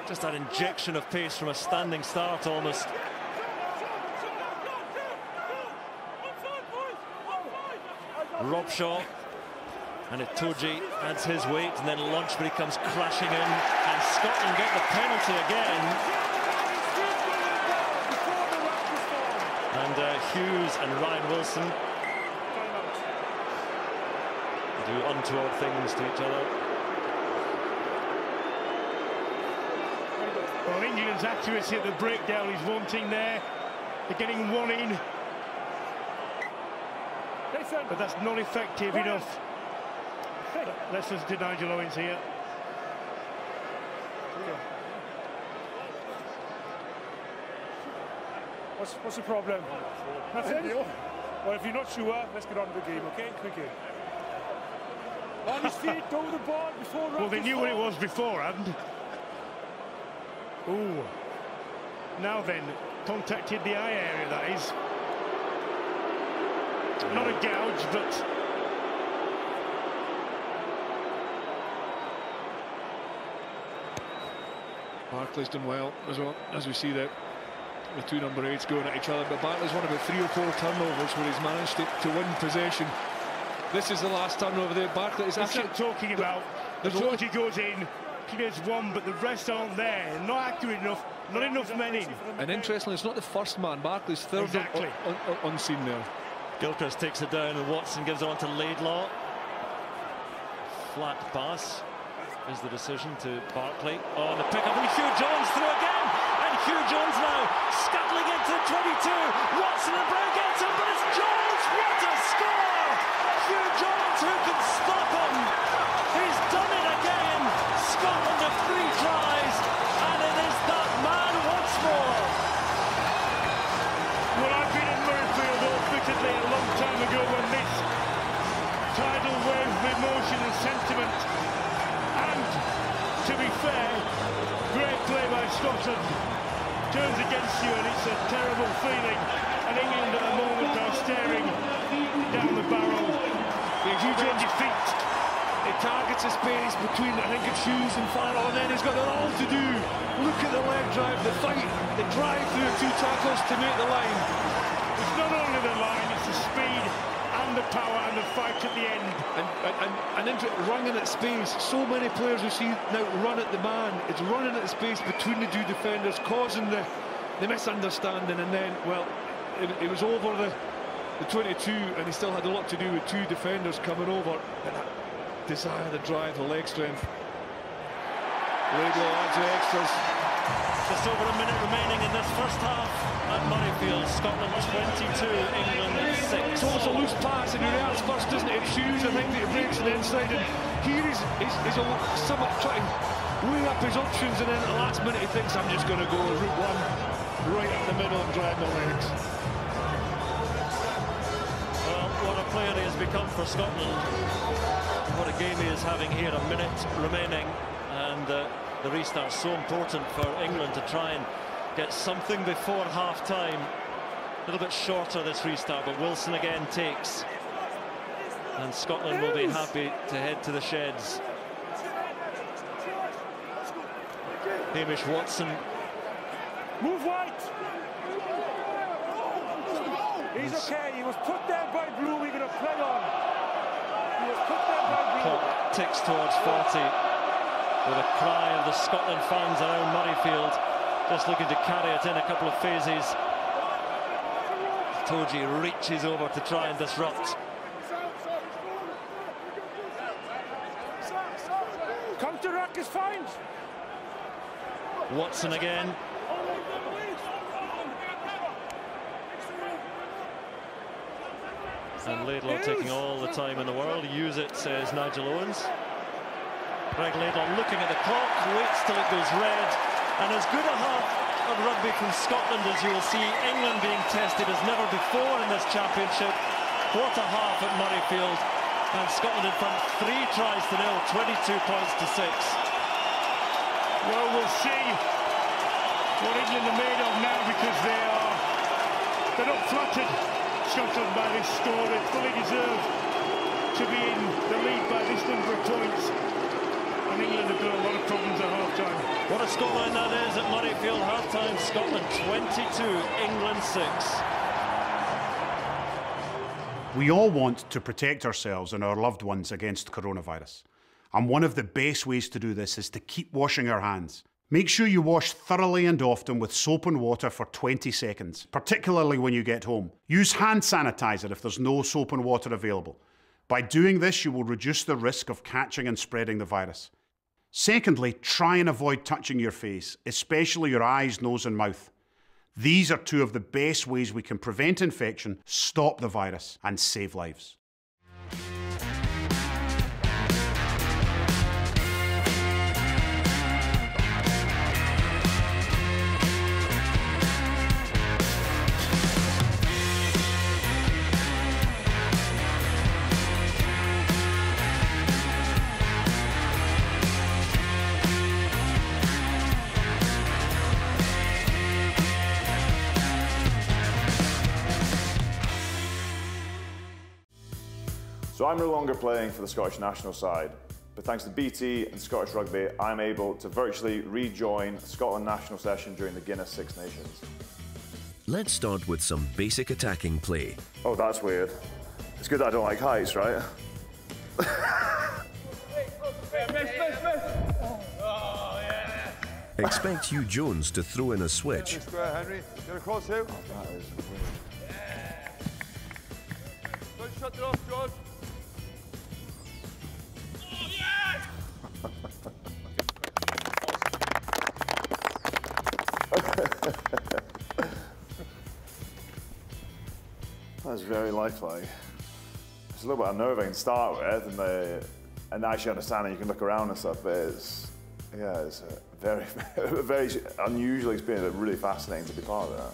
Just that injection of pace from a standing start almost. Robshaw. And Itoje adds his weight, and then Launchbury comes crashing in, and Scotland get the penalty again. And Hughes and Ryan Wilson do untoward things to each other. Well, England's accuracy at the breakdown is wanting there. They're getting one in, but that's not effective enough. Let's listen to Nigel Owens here. What's the problem? Nothing? Well, if you're not sure, let's get on with the game, okay? Quick game. On his feet, go the ball before... Well, they knew what it was beforehand. Ooh. Now then, contacted the eye area, that is. Not a gouge, but... Barclay's done well as well, as we see that the two number 8s going at each other, but Barclay's won about 3 or 4 turnovers where he's managed to win possession This is the last turnover there. Barkley is That's actually what I'm talking about. The Georgie goes in, clears one, but the rest aren't there. Not accurate enough, not enough men in. And interestingly, it's not the first man. Barkley's third Exactly. on scene there. Gilchrist takes it down and Watson gives it on to Laidlaw. Flat pass is the decision to Barkley. Oh, and the pick up, and Hugh Jones through again. And Hugh Jones now scuttling into 22. Watson and Brown gets him, but it's Jones. What a score! Hugh Jones, who can stop him? He's done it again. Scotland have 3 tries, and it is that man once more. Well, I've been in Murrayfield admittedly a long time ago when this tidal wave of emotion and sentiment, and to be fair, great play by Scotland, turns against you, and it's a terrible feeling. And England at the moment are staring down the barrel. The huge defeat. He targets a space between, I think it's Hughes and Farrell, and then he's got it all to do. Look at the leg drive, the fight, the drive through 2 tackles to make the line. It's not only the line, it's the speed and the power and the fight at the end. And running at space. So many players we see now run at the man. It's running at the space between the 2 defenders, causing the misunderstanding, and then, well, it was over the 22, and he still had a lot to do with 2 defenders coming over. And that desire, the drive, the leg strength. Laidlaw adds the extras. Just over a minute remaining in this first half at Murrayfield. Scotland 22, England 6. It's almost a loose pass, and he reacts first, doesn't it? It's Hughes, I think, that he breaks on the inside, and here he's somewhat trying to weigh up his options, and then at the last minute he thinks, I'm just going to go route 1, right up the middle and drive the legs. Well, what a player he has become for Scotland. What a game he is having here, a minute remaining, and the restart so important for England to try and get something before half-time. A little bit shorter this restart, but Wilson again takes, and Scotland will be happy to head to the sheds. Hamish Watson. Move White! He's okay, he was put there by Blue, we're going to play on. He was put there by Blue. Clock ticks towards 40, with a cry of the Scotland fans around Murrayfield, just looking to carry it in a couple of phases. Toji reaches over to try and disrupt. Counter-rack is fine. Watson again. And Laidlaw taking all the time in the world. Use it, says Nigel Owens. Greg Laidlaw looking at the clock, waits till it goes red. And as good a half of rugby from Scotland as you will see. England being tested as never before in this championship. What a half at Murrayfield. And Scotland in front 3 tries to 0, 22 points to 6. Well, we'll see what England are made of now, because they're not flattered, Scotland, by this score. They fully deserve to be in the lead by this number of points. And England have got a lot of problems at half-time. What a scoreline that is at Murrayfield. Half-time, Scotland 22, England 6. We all want to protect ourselves and our loved ones against coronavirus. And one of the best ways to do this is to keep washing our hands. Make sure you wash thoroughly and often with soap and water for 20 seconds, particularly when you get home. Use hand sanitizer if there's no soap and water available. By doing this, you will reduce the risk of catching and spreading the virus. Secondly, try and avoid touching your face, especially your eyes, nose and mouth. These are 2 of the best ways we can prevent infection, stop the virus and save lives. So I'm no longer playing for the Scottish national side, but thanks to BT and Scottish Rugby, I'm able to virtually rejoin the Scotland national session during the Guinness Six Nations. Let's start with some basic attacking play. Oh, that's weird. It's good that I don't like heights, right? Expect Hugh Jones to throw in a switch. Henry, get across here. Oh, that is weird. Don't shut it off, George. That's very lifelike. It's a little bit unnerving to start with, and actually understanding you can look around and stuff, but it's a very, very unusual experience, but really fascinating to be part of that.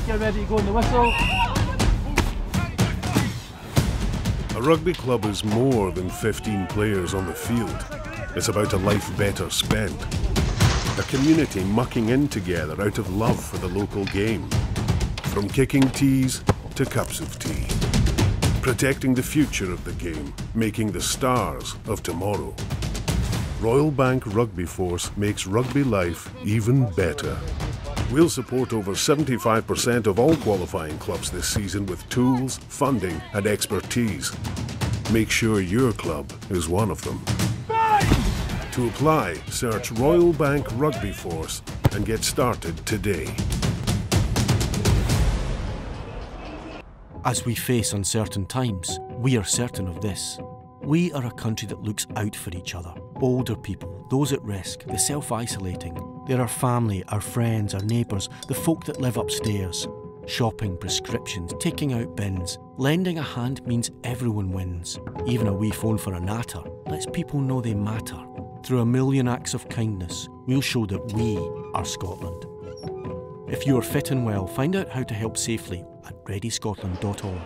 Get ready to go in the whistle. A rugby club is more than 15 players on the field. It's about a life better spent. A community mucking in together out of love for the local game. From kicking tees to cups of tea. Protecting the future of the game, making the stars of tomorrow. Royal Bank Rugby Force makes rugby life even better. We'll support over 75% of all qualifying clubs this season with tools, funding and expertise. Make sure your club is one of them. To apply, search Royal Bank Rugby Force and get started today. As we face uncertain times, we are certain of this. We are a country that looks out for each other. Older people, those at risk, the self-isolating. They're our family, our friends, our neighbours, the folk that live upstairs. Shopping, prescriptions, taking out bins. Lending a hand means everyone wins. Even a wee phone for a natter lets people know they matter. Through a million acts of kindness, we'll show that we are Scotland. If you are fit and well, find out how to help safely at readyscotland.org.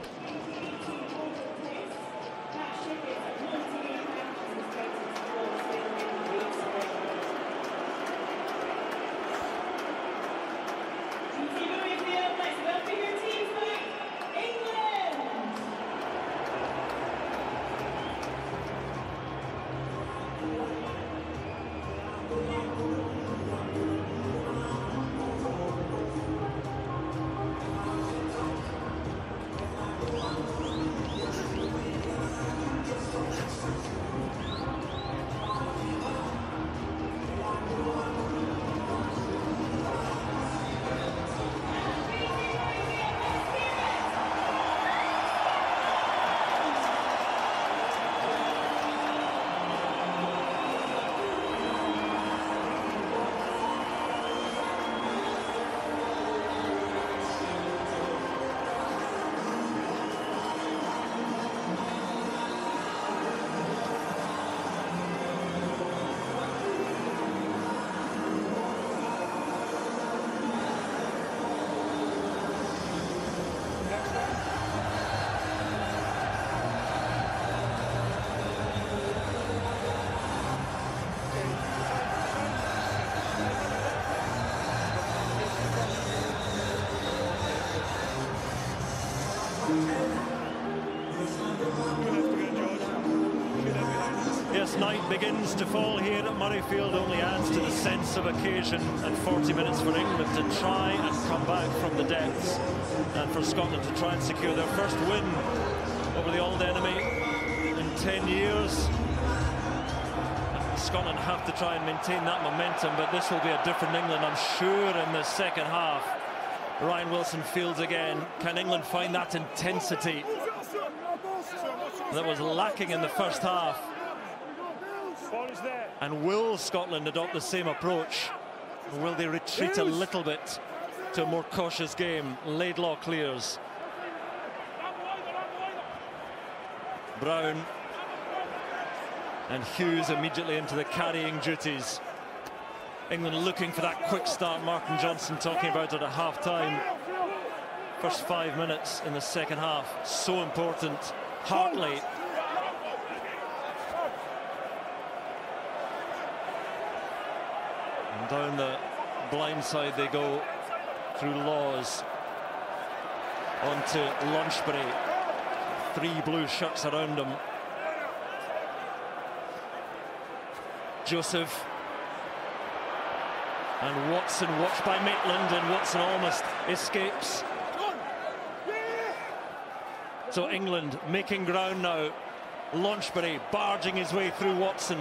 Yes, night begins to fall here at Murrayfield, only adds to the sense of occasion, and 40 minutes for England to try and come back from the depths, and for Scotland to try and secure their first win over the old enemy in 10 years. Scotland have to try and maintain that momentum, but this will be a different England, I'm sure, in the second half. Ryan Wilson fields again. Can England find that intensity that was lacking in the first half? And will Scotland adopt the same approach? Or will they retreat a little bit to a more cautious game? Laidlaw clears. Brown and Hughes immediately into the carrying duties. England looking for that quick start. Martin Johnson talking about it at half-time. First 5 minutes in the second half, so important. Hartley. And down the blind side they go through Laws. Onto Launchbury. 3 blue shirts around him. Joseph. And Watson watched by Maitland, and Watson almost escapes. So England making ground now. Launchbury barging his way through Watson.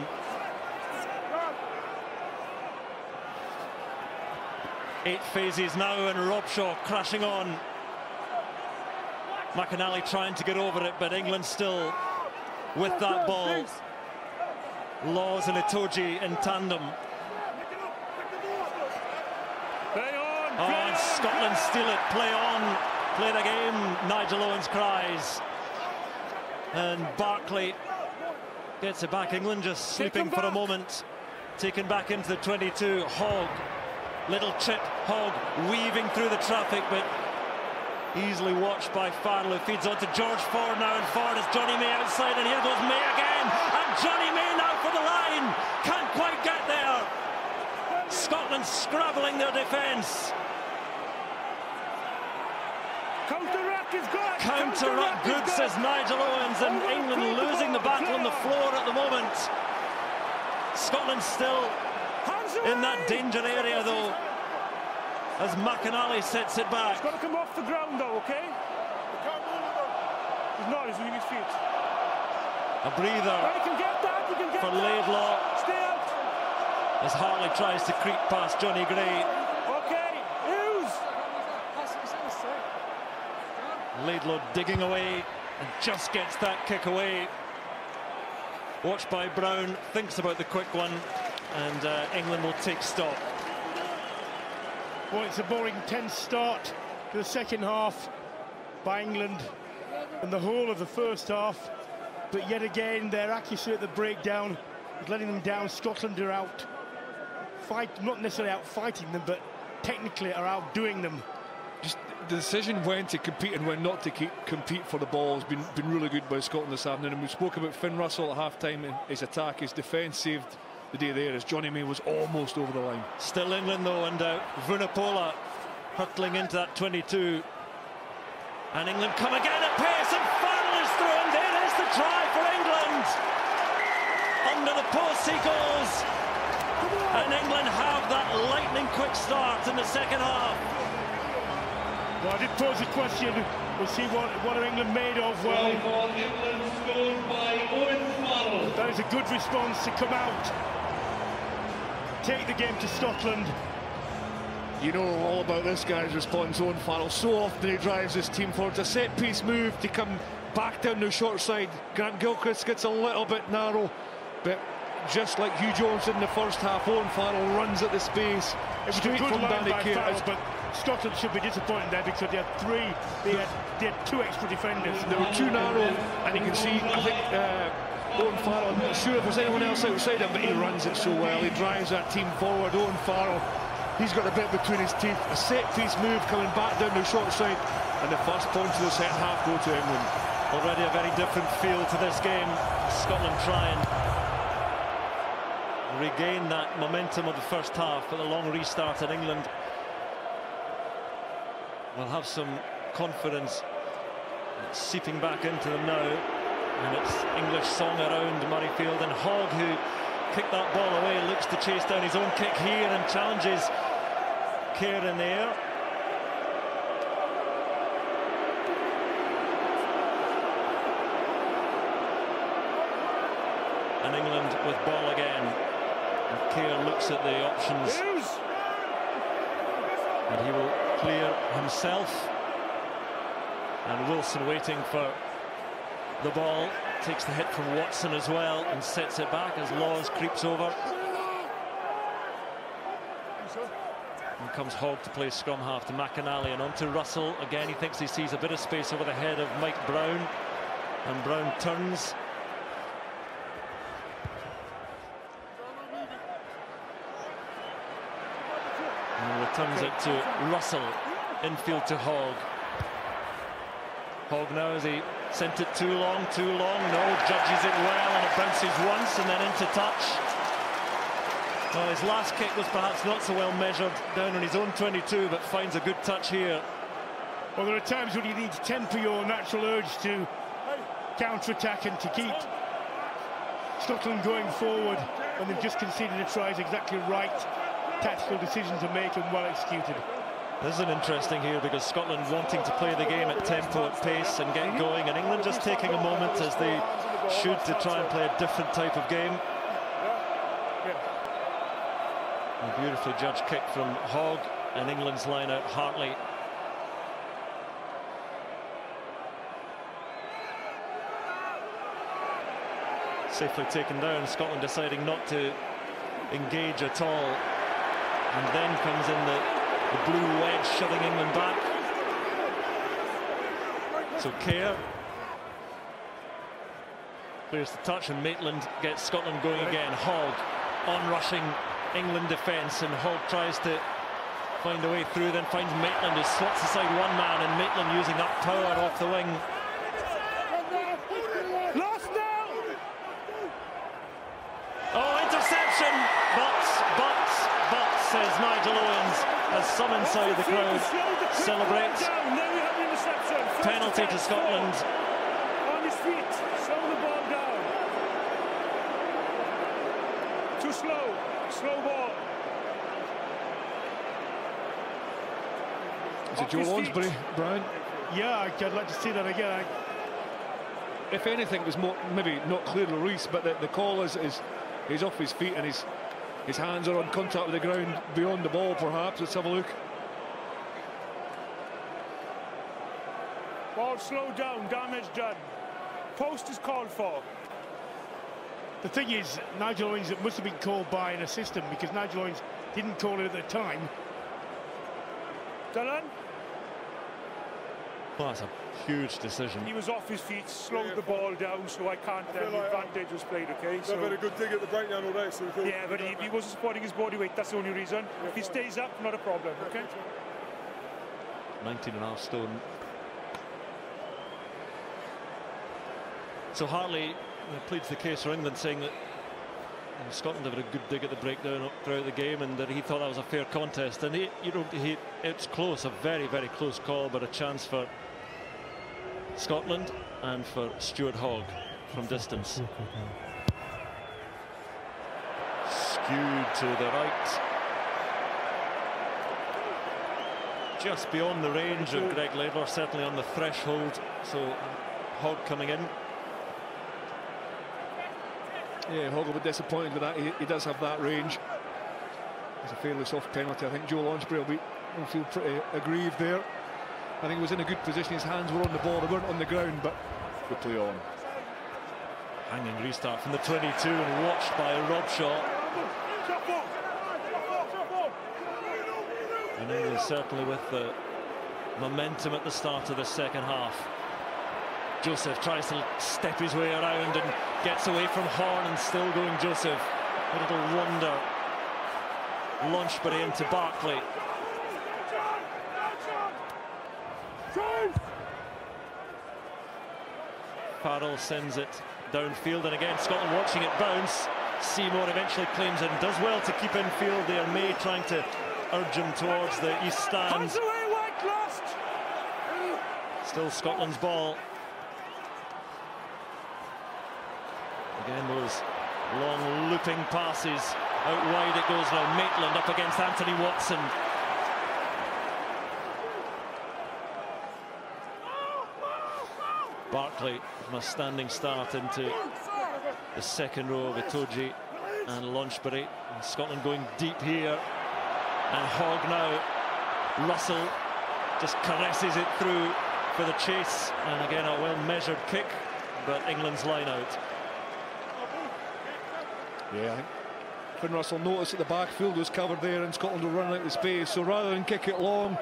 Eight phases now, and Robshaw crashing on. McInally trying to get over it, but England still with that ball. Laws and Itoje in tandem. Oh, and Scotland steal it. Play on, play the game. Nigel Owens cries. And Barkley gets it back. England just sleeping for a moment. Taken back into the 22. Hogg, little chip. Hogg weaving through the traffic, but easily watched by Farrell, who feeds on to George Ford now, and Ford is Johnny May outside, and here goes May again, and Johnny May now for the line. Can't quite get there. Scotland scrabbling their defence. Counter-ruck is good. Counter-ruck good, says Nigel Owens, and England losing the battle on the floor at the moment. Scotland still in that danger area though, as McInally sets it back. He's got to come off the ground though, okay? He's not, he's using his feet. A breather for Laidlaw. Stay out. As Hartley tries to creep past Johnny Gray. Okay, Hughes. Laidlaw digging away and just gets that kick away. Watched by Brown, thinks about the quick one, and England will take stock. Well, it's a boring, tense start to the second half by England and the whole of the first half. But yet again, their accuracy at the breakdown is letting them down. Scotland are out, not necessarily out fighting them, but technically are outdoing them. Just the decision when to compete and when not to compete for the ball has been really good by Scotland this afternoon. And we spoke about Finn Russell at half-time and his attack, his defence saved the day there as Johnny May was almost over the line. Still England though, and Vunipola hurtling into that 22. And England come again at pace, and Farrell is through, and there is the try for England. Under the post he goes. And England have that lightning quick start in the second half. Well, I did pose a question. We'll see what are England made of. Well, England scored by Owen Farrell. That is a good response to come out, take the game to Scotland. You know all about this guy's response, Owen Farrell. So often he drives his team forward. It's a set-piece move to come back down the short side. Grant Gilchrist gets a little bit narrow, but just like Hugh Jones in the first half, Owen Farrell runs at the space. It was a good line by Farrell, but Scotland should be disappointed there because they had two extra defenders. They were too narrow, and you can see, I think, Owen Farrell, I'm not sure if there's anyone else outside him, but he runs it so well. He drives that team forward. Owen Farrell, he's got a bit between his teeth. A set-piece move coming back down the short side, and the first points of the second half go to England. Already a very different feel to this game. Scotland trying regain that momentum of the first half, but the long restart in England will have some confidence seeping back into them now. And it's English song around Murrayfield, and Hogg, who kicked that ball away, looks to chase down his own kick here and challenges Kerr in the air. And England with ball again. And Kerr looks at the options. And he will clear himself. And Wilson waiting for the ball. Takes the hit from Watson as well and sets it back as Laws creeps over. And comes Hogg to play scrum half to McInally, and on to Russell. Again, he thinks he sees a bit of space over the head of Mike Brown. And Brown turns. Turns it to Russell. Infield to Hogg. Hogg now, as he sent it too long. No, judges it well, and it bounces once and then into touch. Well, his last kick was perhaps not so well measured down on his own 22, but finds a good touch here. Well, there are times when you need to temper your natural urge to counter-attack and to keep Scotland going forward when they've just conceded a try is exactly right. Tactical decision to make and well executed. This is an interesting here because Scotland wanting to play the game at tempo, at pace and get going, and England just taking a moment as they should to try and play a different type of game. A beautifully judged kick from Hogg, and England's line out Hartley. Safely taken down, Scotland deciding not to engage at all. And then comes in the blue wedge, shoving England back. So Kerr clears the touch, and Maitland gets Scotland going again. Hogg on-rushing England defence, and Hogg tries to find a way through, then finds Maitland, who swats aside one man, and Maitland using up power off the wing. Oh, interception, but, says Nigel Owens, as some inside the crowd celebrate. Penalty to Scotland. On his feet, slow the ball down. Too slow ball. Is it Joe Lonsbury, Brian? Yeah, I'd like to see that again. If anything, it was more, maybe not clearly Reese, but the call is he's off his feet and his hands are on contact with the ground beyond the ball, perhaps. Let's have a look. Ball slowed down, damage done. Post is called for. The thing is, Nigel Owens, it must have been called by an assistant, because Nigel Owens didn't call it at the time. Dylan? Well, that's a huge decision. He was off his feet, slowed the ball down, so I can't tell the advantage was played, okay? So very good dig at the breakdown all day. So yeah, but he wasn't supporting his body weight, that's the only reason. If he stays up, not a problem, okay? 19.5 stone. So Hartley pleads the case for England, saying that Scotland have had a good dig at the breakdown throughout the game, and that he thought that was a fair contest. And it's close, a very, very close call, but a chance for Scotland and for Stuart Hogg from distance. Skewed to the right. Just beyond the range of Greg Laidlaw, certainly on the threshold. So Hogg coming in. Yeah, Hogg will be disappointed with that. He does have that range. It's a fairly soft penalty. I think Joe Lonsbury will feel pretty aggrieved there. I think he was in a good position. His hands were on the ball. They weren't on the ground, but good play on. Hanging restart from the 22 and watched by Rob Shaw. And England certainly with the momentum at the start of the second half. Joseph tries to step his way around and gets away from Horn, and still going Joseph. A little wonder. Launchbury into Barkley. Farrell sends it downfield, and again Scotland watching it bounce. Seymour eventually claims it and does well to keep in field there. May trying to urge him towards the east stand. Still Scotland's ball. Again, those long looping passes. Out wide it goes now. Maitland up against Anthony Watson. Barkley from a standing start into the second row of Itoje and Launchbury. And Scotland going deep here. And Hogg now. Russell just caresses it through for the chase. And again, a well-measured kick, but England's line out. Yeah, I think Finn Russell noticed that the backfield was covered there and Scotland will run out of space, so rather than kick it long,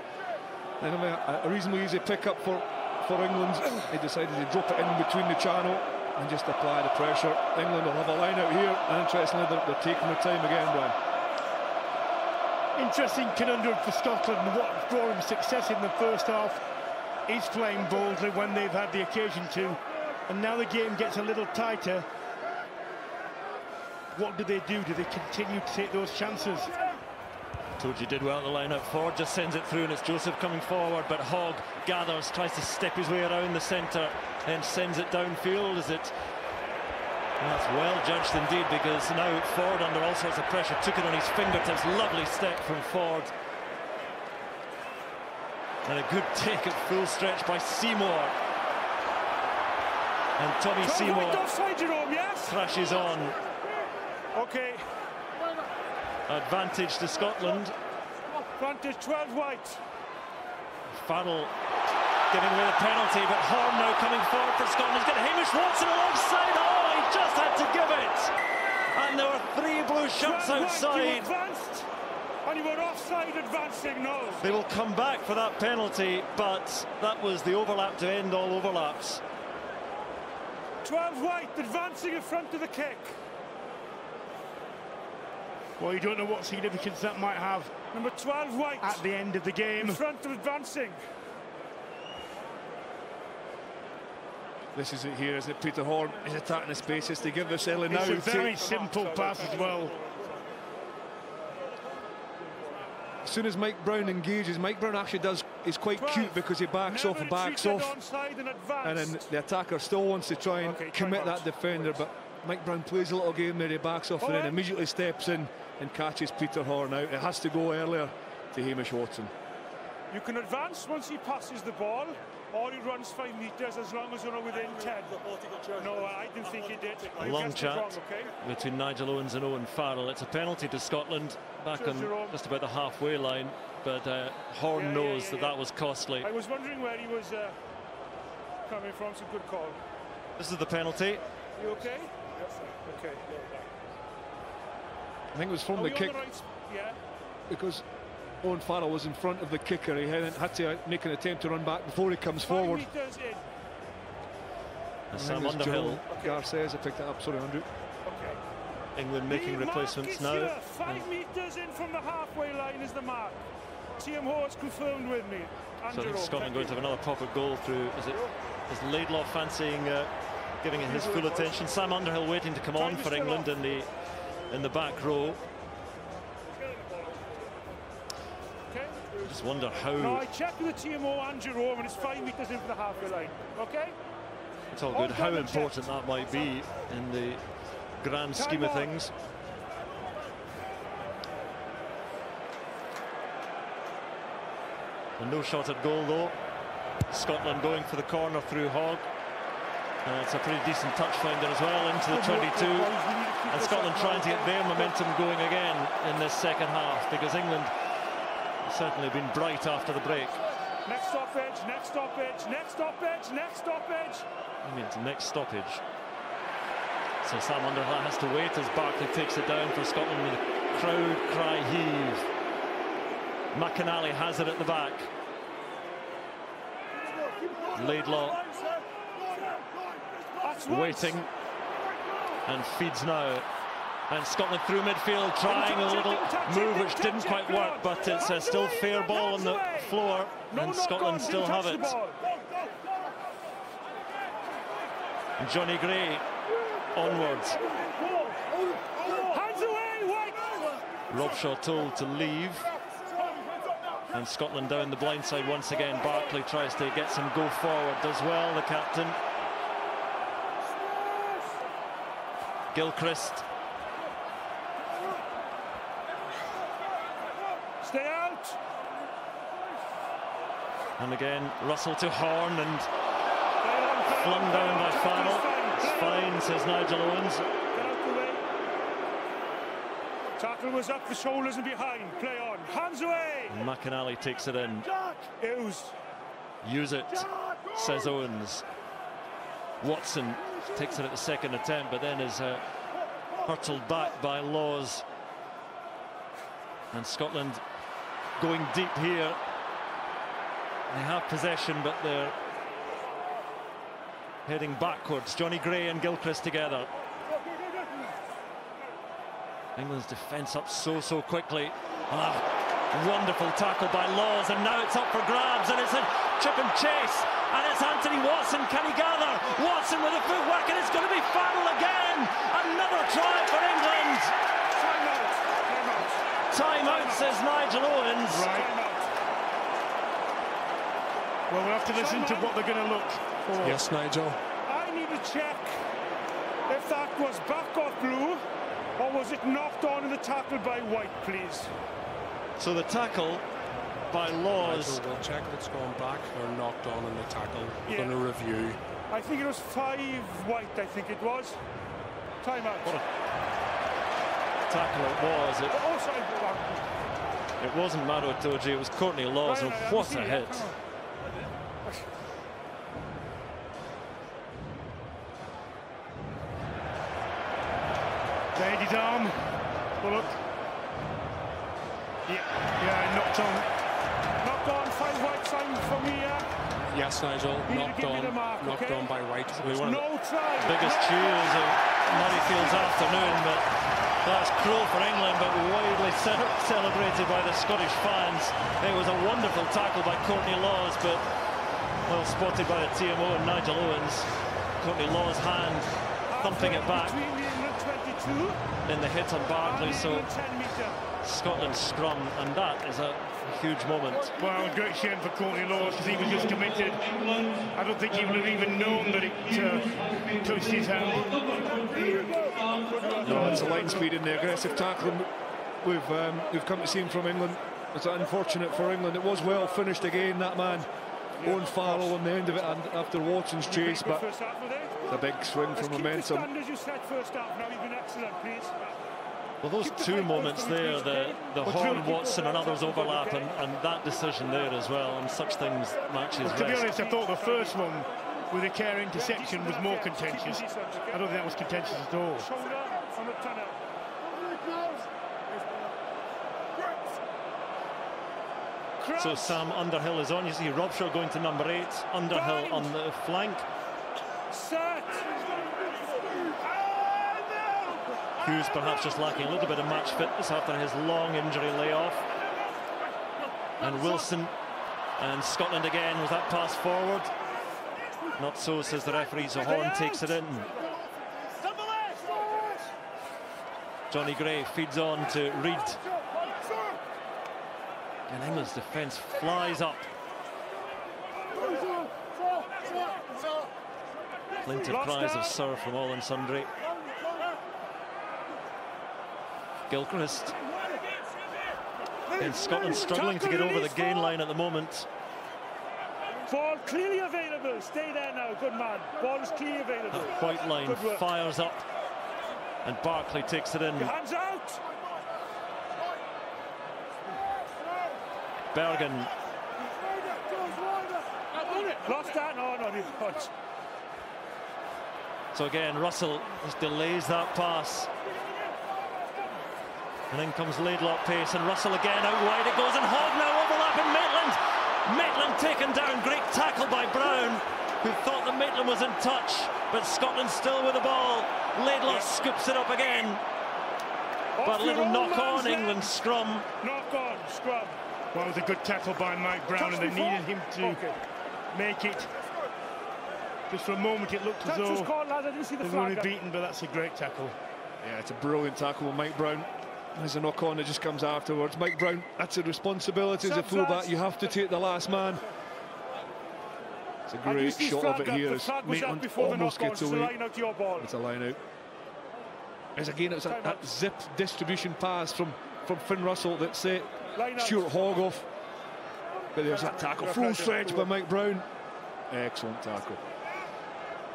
and a reasonably easy pick up for England, they decided to drop it in between the channel and just apply the pressure. England will have a line out here, and interestingly they're taking their time again, Brian. Interesting conundrum for Scotland. What brought them success in the first half is playing boldly when they've had the occasion to, and now the game gets a little tighter. What do they do? Do they continue to take those chances? Told you did well at the line out forward, just sends it through, and it's Joseph coming forward, but Hogg gathers, tries to step his way around the centre, then sends it downfield. Is it? That's well judged indeed, because now Ford, under all sorts of pressure, took it on his fingertips. Lovely step from Ford. And a good take at full stretch by Seymour. And Tommy Seymour offside, Jerome, yes? thrashes on. Okay. Advantage to Scotland. Advantage 12 white. Farrell giving away the penalty, but Horn now coming forward for Scotland. He's got Hamish Watson alongside. Oh, he just had to give it. And there were 3 blue shirts outside. Advanced, and you were offside advancing, no. They will come back for that penalty, but that was the overlap to end all overlaps. 12 white advancing in front of the kick. Well, you don't know what significance that might have. Number 12 white. At the end of the game. In front of advancing. This is it here, is it? Peter Horn is attacking the spaces to give this early now. It's a very simple pass as well. As soon as Mike Brown engages, Mike Brown actually is quite cute, because he backs off and backs off, and then the attacker still wants to try and commit that defender, but Mike Brown plays a little game there. He backs off and then immediately steps in and catches Peter Horn out. It has to go earlier to Hamish Watson. You can advance once he passes the ball, or he runs 5 metres as long as you're within 10. No, I didn't think he did. A long chat between Nigel Owens and Owen Farrell. It's a penalty to Scotland back on just about the halfway line, but Horn knows that was costly. I was wondering where he was coming from. It's a good call. This is the penalty. You okay? Yes, sir. Okay. I think it was from the kick, yeah. because Owen Farrell was in front of the kicker. He had to make an attempt to run back before he comes forward. And Sam Underhill. Garces, I picked that up, sorry, Andrew. Okay. England making replacements now. Here. 5 metres in from the halfway line is the mark. TM Hall's confirmed with me. So I think Scotland going to have another pocket goal through. Is Laidlaw fancying giving it his full attention? Sam Underhill waiting to come on for England in the back row. I just wonder how. No, I checked with the TMO and Jerome, and it's 5 metres in for the halfway line. Okay. It's all good. How important that might be in the grand scheme of things. A no shot at goal though. Scotland going for the corner through Hogg. It's a pretty decent touch finder as well into the 22. And Scotland trying to get their momentum going again in this second half, because England have certainly been bright after the break. Next stoppage, next stoppage, next stoppage, next stoppage. I mean, it's next stoppage. So Sam Underhill has to wait as Barkley takes it down for Scotland with a crowd cry heave. McInally has it at the back. Laidlaw waiting and feeds now, and Scotland through midfield trying a little move which didn't quite work, but it's still fair ball on the floor, and Scotland still have it. Johnny Gray onwards. Robshaw told to leave, and Scotland down the blind side once again. Barkley tries to get some go forward, does well, the captain. Gilchrist. Stay out. And again, Russell to Horn, and flung down by Farrell. It's fine, says Nigel Owens. Get out the way. Tackle was up the shoulders and behind. Play on. Hands away. McInally takes it in. Use it, says Owens. Watson takes it at the second attempt, but then is hurtled back by Laws. And Scotland going deep here. They have possession, but they're heading backwards. Johnny Gray and Gilchrist together. England's defence up so quickly. Wonderful tackle by Laws, and now it's up for grabs, and it's a chip and chase, and it's Anthony Watson. Can he gather? Watson with the footwork, and it's going to be Farrell again. Another try for England. Time out, says Nigel Owens. Right. Well, we'll have to listen to what they're going to look for. Yes, Nigel. I need to check if that was back off blue, or was it knocked on in the tackle by White, please. So the tackle by Laws. We'll check if it's gone back or knocked on in the tackle. We're going to review. I think it was 5 White, I think it was. Time out. What a tackle it was. It wasn't Maro Itoje, it was Courtney Laws, and what a hit. Played his arm. Bullock. Yeah, knocked on. Knocked on, 5 White sign for me, Yes, Nigel, knocked on by White. One of the biggest cheers of Murrayfield's afternoon, but that's cruel for England, but widely celebrated by the Scottish fans. It was a wonderful tackle by Courtney Laws, but well spotted by the TMO and Nigel Owens. Courtney Laws' hand thumping it back in the hit on Barkley, so Scotland's scrum, and that is a huge moment. Well, great shame for Courtney Laws, because he was just committed. I don't think he would have even known that it touched his hand. No, it's a line speed in the aggressive tackling we've come to see from England. It's unfortunate for England. It was well finished again, that man. Owen Farrell on the end of it, and after Watson's chase, but a big swing for momentum. Well, those two moments there, the Horn, Watson and others overlap, and that decision there as well, and such things matches well, to be honest, I thought the first one with the care interception was more contentious. I don't think that was contentious at all. So Sam Underhill is on. You see Robshaw going to number 8, Underhill on the flank. Hughes perhaps just lacking a little bit of match fitness after his long injury layoff. And Wilson, and Scotland again with that pass forward. Not so, says the referee, so Horn takes it in. Johnny Gray feeds on to Reid. And England's defence flies up. Plenty of cries of sir from all and sundry. Gilchrist. And Scotland struggling to get over the gain line at the moment. Ball clearly available. Stay there now, good man. Ball is clearly available. That white line fires up, and Barkley takes it in. Your hands out. Bergen. Lost that? No, you punch. So again, Russell just delays that pass. And in comes Laidlaw pace, and Russell again out wide it goes, and Hogg now overlapping Maitland. Maitland taken down, great tackle by Brown, who thought that Maitland was in touch, but Scotland still with the ball. Laidlaw scoops it up again. But a little knock on England's scrum. Knock on, scrum. Well, it was a good tackle by Mike Brown, and they needed him to make it. Just for a moment it looked as though they were only beaten, but that's a great tackle. Yeah, it's a brilliant tackle with Mike Brown. There's a knock on that just comes afterwards. Mike Brown, that's a responsibility as a fullback. You have to take the last man. It's a great shot of it here as Maitland almost gets away. It's a line out. As again, it's that zip distribution pass from Finn Russell that set Stuart Hogg off. But there's that tackle, full stretch by Mike Brown. Excellent tackle.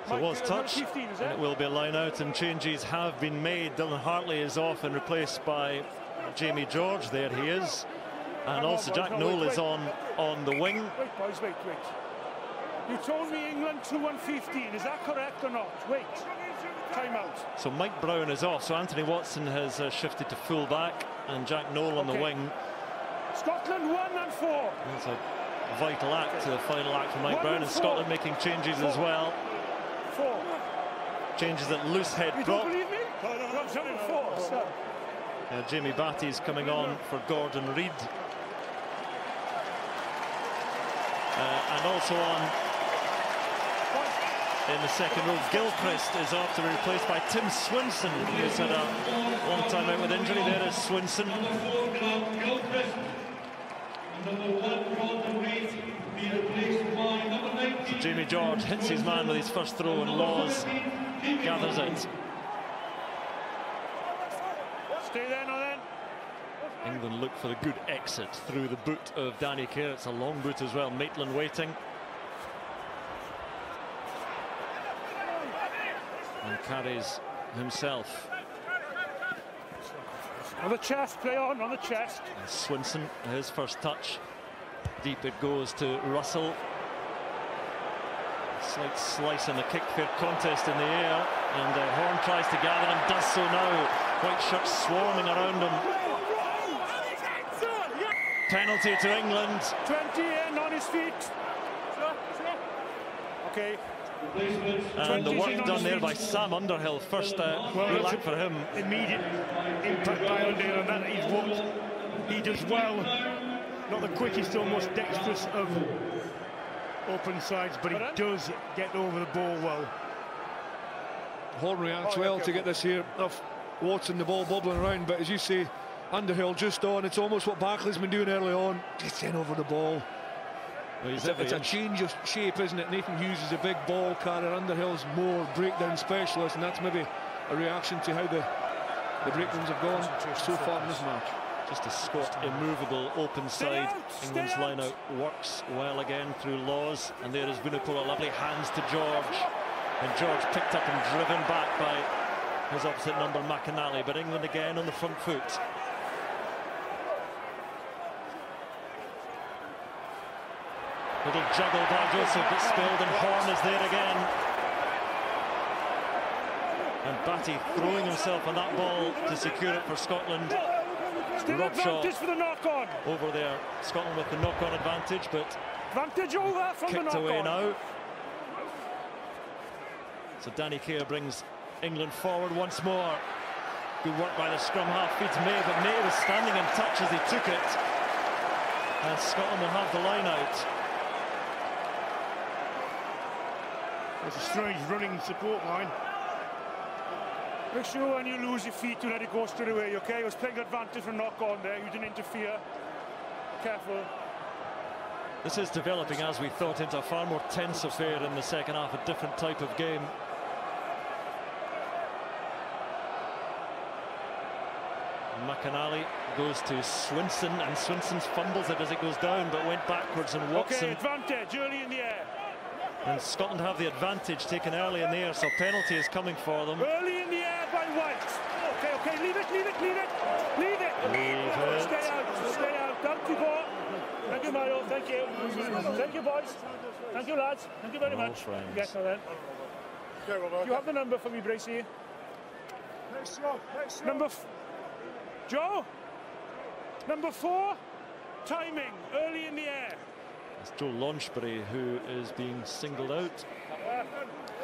So it was touch, and it will be a line out, and changes have been made. Dylan Hartley is off and replaced by Jamie George. There he is. And also Jack Noel is on the wing. Wait, boys, wait. You told me England 2-1-15. Is that correct or not? Wait. Time out. So Mike Brown is off. So Anthony Watson has shifted to full back, and Jack Noel on the wing. Scotland 1-4. That's a vital act to the final act for Mike Brown, and Scotland making changes as well. 4. Changes at loose head prop. You don't believe me? No, I'm 4, sir. Jamie Batty's coming on for Gordon Reid. And also on in the second row, Gilchrist is off to be replaced by Tim Swinson, who's had a long time out with injury. There is Swinson. So Jamie George hits his man with his first throw, and Laws gathers it. Stay there now then. England look for the good exit through the boot of Danny Kerr. It's a long boot as well. Maitland waiting. And carries himself. On the chest, play on the chest. And Swinson, his first touch. Deep it goes to Russell. Slight slice in the kick fair contest in the air. And Horn tries to gather and does so now. White shirts swarming around him. Penalty to England. 20 in on his feet. Okay. And the work done there by Sam Underhill. First relax for him. Immediate impact by Underhill, and that is what he does well. Not the quickest, almost dexterous of open sides, but he does get over the ball well. Horn reacts well to get this here of Watson, the ball bubbling around, but as you say, Underhill just on. It's almost what Barkley's been doing early on, just getting over the ball. Well, it's a change of shape, isn't it? Nathan Hughes is a big ball carrier, Underhill's more breakdown specialist, and that's maybe a reaction to how the breakdowns have gone so far in this match. Just a squat, immovable, open side. England's line out works well again through Laws, and there is Vunipola, lovely hands to George, and George picked up and driven back by his opposite number, McInally, but England again on the front foot. Little juggle by Joseph, but spilled, and Horn is there again. And Batty throwing himself on that ball to secure it for Scotland. Advantage for the knock-on. Over there, Scotland with the knock-on advantage, but advantage over from the knock-on. Kicked away now. So Danny Kerr brings England forward once more. Good work by the scrum half, feeds May, but May was standing in touch as he took it. And Scotland will have the line out. It's a strange running support line. Make sure when you lose your feet, you let it go straight away, okay? He was playing advantage for knock-on there. You didn't interfere. Careful. This is developing, as we thought, into a far more tense affair in the second half, a different type of game. McInally goes to Swinson, and Swinson fumbles it as it goes down, but went backwards, and Watson... Okay, advantage early in the air. And Scotland have the advantage taken early in the air, so penalty is coming for them. Early in the air by White. Okay, leave it. Stay out. Don't you go. Thank you, Mario. Thank you. Thank you, boys. Thank you, lads. Thank you very much. Yes, now then. You have the number for me, Bracey. Number Joe. Number 4. Timing. Early in the air. It's Joe Launchbury who is being singled out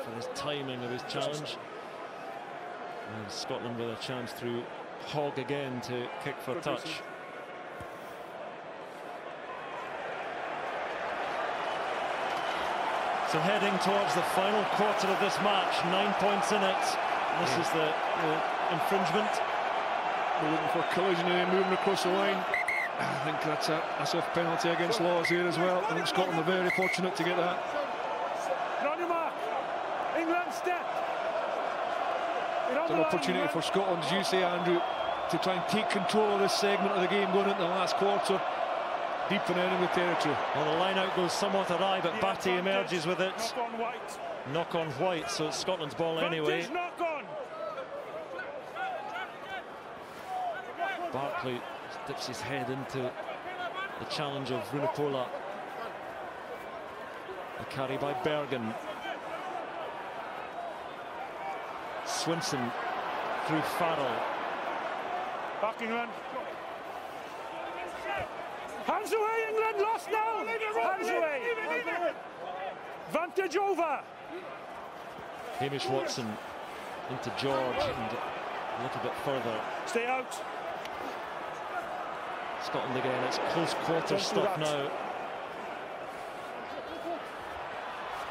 for his timing of his challenge. And Scotland with a chance through Hogg again to kick for touch. So heading towards the final quarter of this match, 9 points in it. This is the infringement. We're looking for collision and then moving across the line. I think that's a soft penalty against Laws here as well. I think Scotland are very fortunate to get that. On your mark. England step. It's an opportunity for Scotland, as you say, Andrew, to try and take control of this segment of the game going into the last quarter, deep in enemy territory. Well, the line out goes somewhat awry, but Batty emerges with it. Knock on White. Knock on White, so it's Scotland's ball anyway. Knock on. Barkley dips his head into the challenge of Vunipola. The carry by Bergen. Swinson through Farrell. Back England. Hands away, England, lost now. Hands away. Vantage over. Hamish Watson into George and a little bit further. Stay out. Scotland again, it's close quarter stuff now.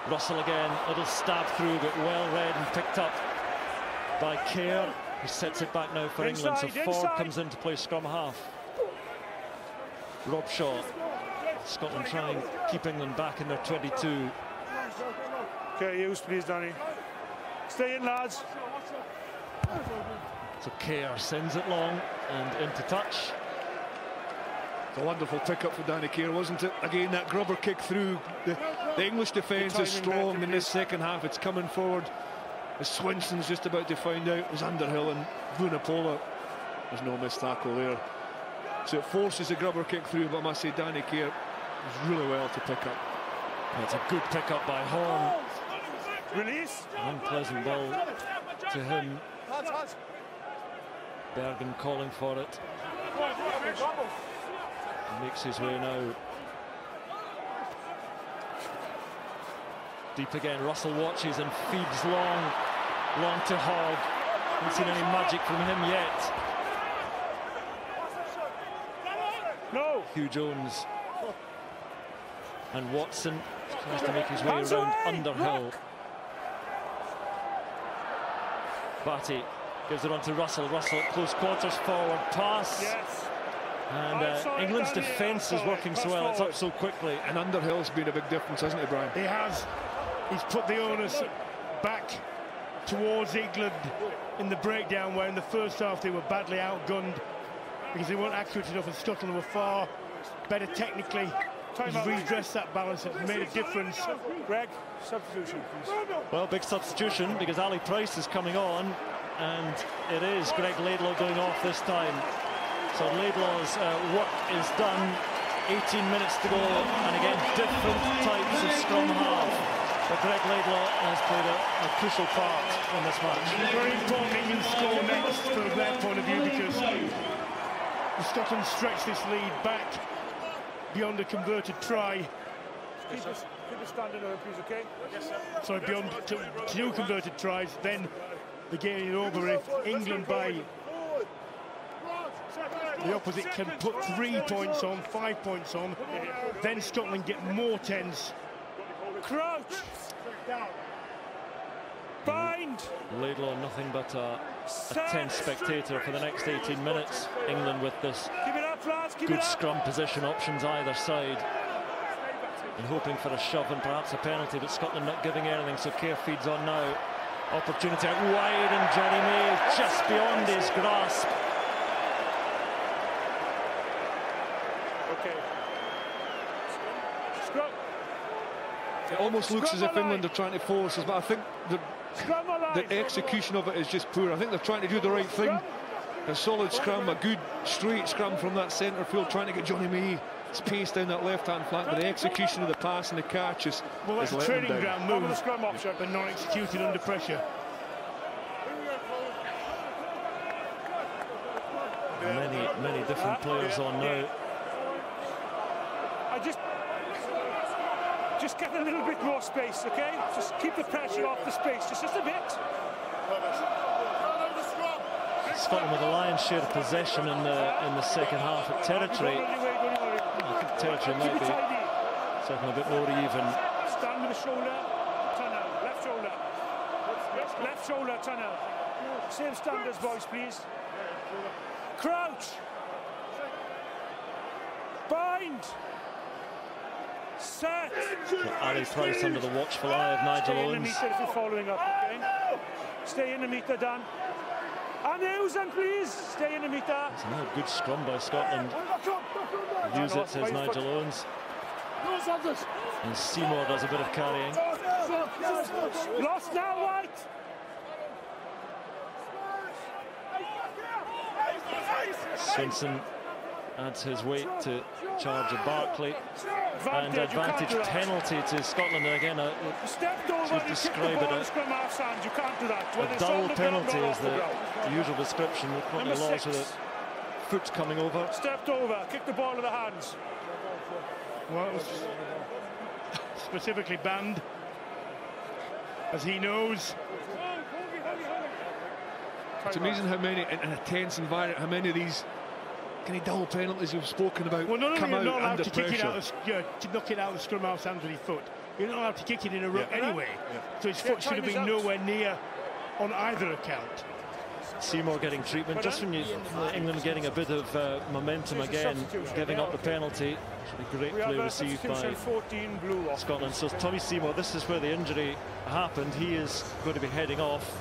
Russell again, little stab through, but well read and picked up by Kerr, who sets it back now for England. So Ford comes in to play scrum half. Rob Shaw. Scotland trying keep England back in their 22. Okay, use please, Danny. Stay in, lads. So Kerr sends it long and into touch. It's a wonderful pick-up for Danny Kerr, wasn't it? Again, that grubber kick through. The English defence is strong in this second half. It's coming forward. As Swinson's just about to find out, as Underhill and Vunipola. There's no missed tackle there. So it forces the grubber kick through, but I must say Danny Kerr was really well to pick up. That's a good pick-up by Horn. Release. Unpleasant ball to him. Bergen calling for it. He makes his way now. Deep again, Russell watches and feeds long to Hogg. Haven't seen any magic from him yet. No. Hugh Jones and Watson tries to make his way around Underhill. Batty gives it on to Russell. Russell at close quarters, forward pass. Yes. And England's defence is working so well. It's up so quickly. And Underhill's been a big difference, hasn't he, Brian? He has. He's put the onus back towards England in the breakdown, where in the first half they were badly outgunned because they weren't accurate enough, and Scotland were far better technically. He's redressed that balance. It's made a difference. Greg, substitution, please. Well, big substitution because Ali Price is coming on, and it is Greg Laidlaw going off this time. So Laidlaw's work is done. 18 minutes to go, and again different types of scrum half. But Greg Laidlaw has played a crucial part in this match. Very important England score next from their point of view, because Scotland stretch this lead back beyond a converted try. Keep us standing over, please, okay? Yes, sir. Sorry, beyond two converted tries, then the game is over if England by the opposite can put 3 points on, 5 points on, then Scotland get more tense. Crouch! Bind! Laidlaw nothing but a tense spectator for the next 18 minutes. England with this good scrum position options either side, and hoping for a shove and perhaps a penalty, but Scotland not giving anything, so Kerr feeds on now. Opportunity out wide, and Johnny May just beyond his grasp. Okay. Scrum. It almost looks as if England are trying to force us, but I think the execution of it is just poor. I think they're trying to do the right thing. A solid scrum, a good straight scrum from that centre field, trying to get Johnny May's pace down that left-hand flank, but the execution of the pass and the catch is that's a training ground move, but not executed under pressure. Many different players on now. I just get a little bit more space, okay? Just keep the pressure off the space, just a bit. Scotland with a lion's share of possession in the second half at territory. I think territory might be certainly a bit more even. Stand with the shoulder, turn out, left shoulder. Left shoulder, turn out. Same standards, boys, please. Crouch. Bind. Set. So Ali Price under the watchful eye of Nigel Owens. Stay in the meter if you're following up, okay? Stay in the meter, Dan. And use them, please. Stay in the meter. It's another good scrum by Scotland. Use it, says Nigel Owens. And Seymour does a bit of carrying. Lost now, White. Swinson adds his weight to charge of Barkley. And advantage penalty to Scotland. And again, to describe it, a dull penalty is the usual description. Quite a loss with a foot coming over. Stepped over, kicked the ball in the hands. Well, it was specifically banned, as he knows. It's amazing how many, in a tense environment, how many of these kind of double penalties you've spoken about come out under pressure. To knock it out of the scrum half's hands with his foot. You're not allowed to kick it in a ruck anyway. So his foot should have been nowhere near on either account. Seymour getting treatment, just when England getting a bit of momentum again, giving up the penalty. Should be gratefully received by Scotland. So Tommy Seymour, this is where the injury happened. He is going to be heading off.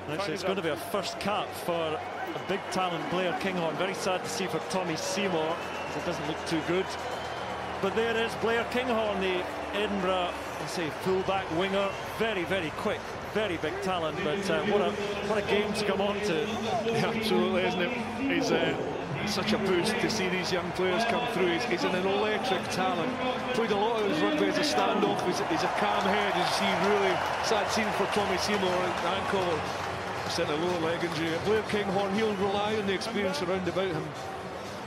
Actually, it's going to be a first cap for a big talent, Blair Kinghorn. Very sad to see for Tommy Seymour, because it doesn't look too good. But there is Blair Kinghorn, the Edinburgh, let's say, full-back winger. Very, very quick, very big talent. But what a game to come on to. Yeah, absolutely, isn't it? He's such a boost to see these young players come through. He's an electric talent. Played a lot of his rugby as a standoff. He's a calm head. As you see, really sad scene for Tommy Seymour, ankle. Sent a lower leg injury. Blair Kinghorn, he'll rely on the experience around about him.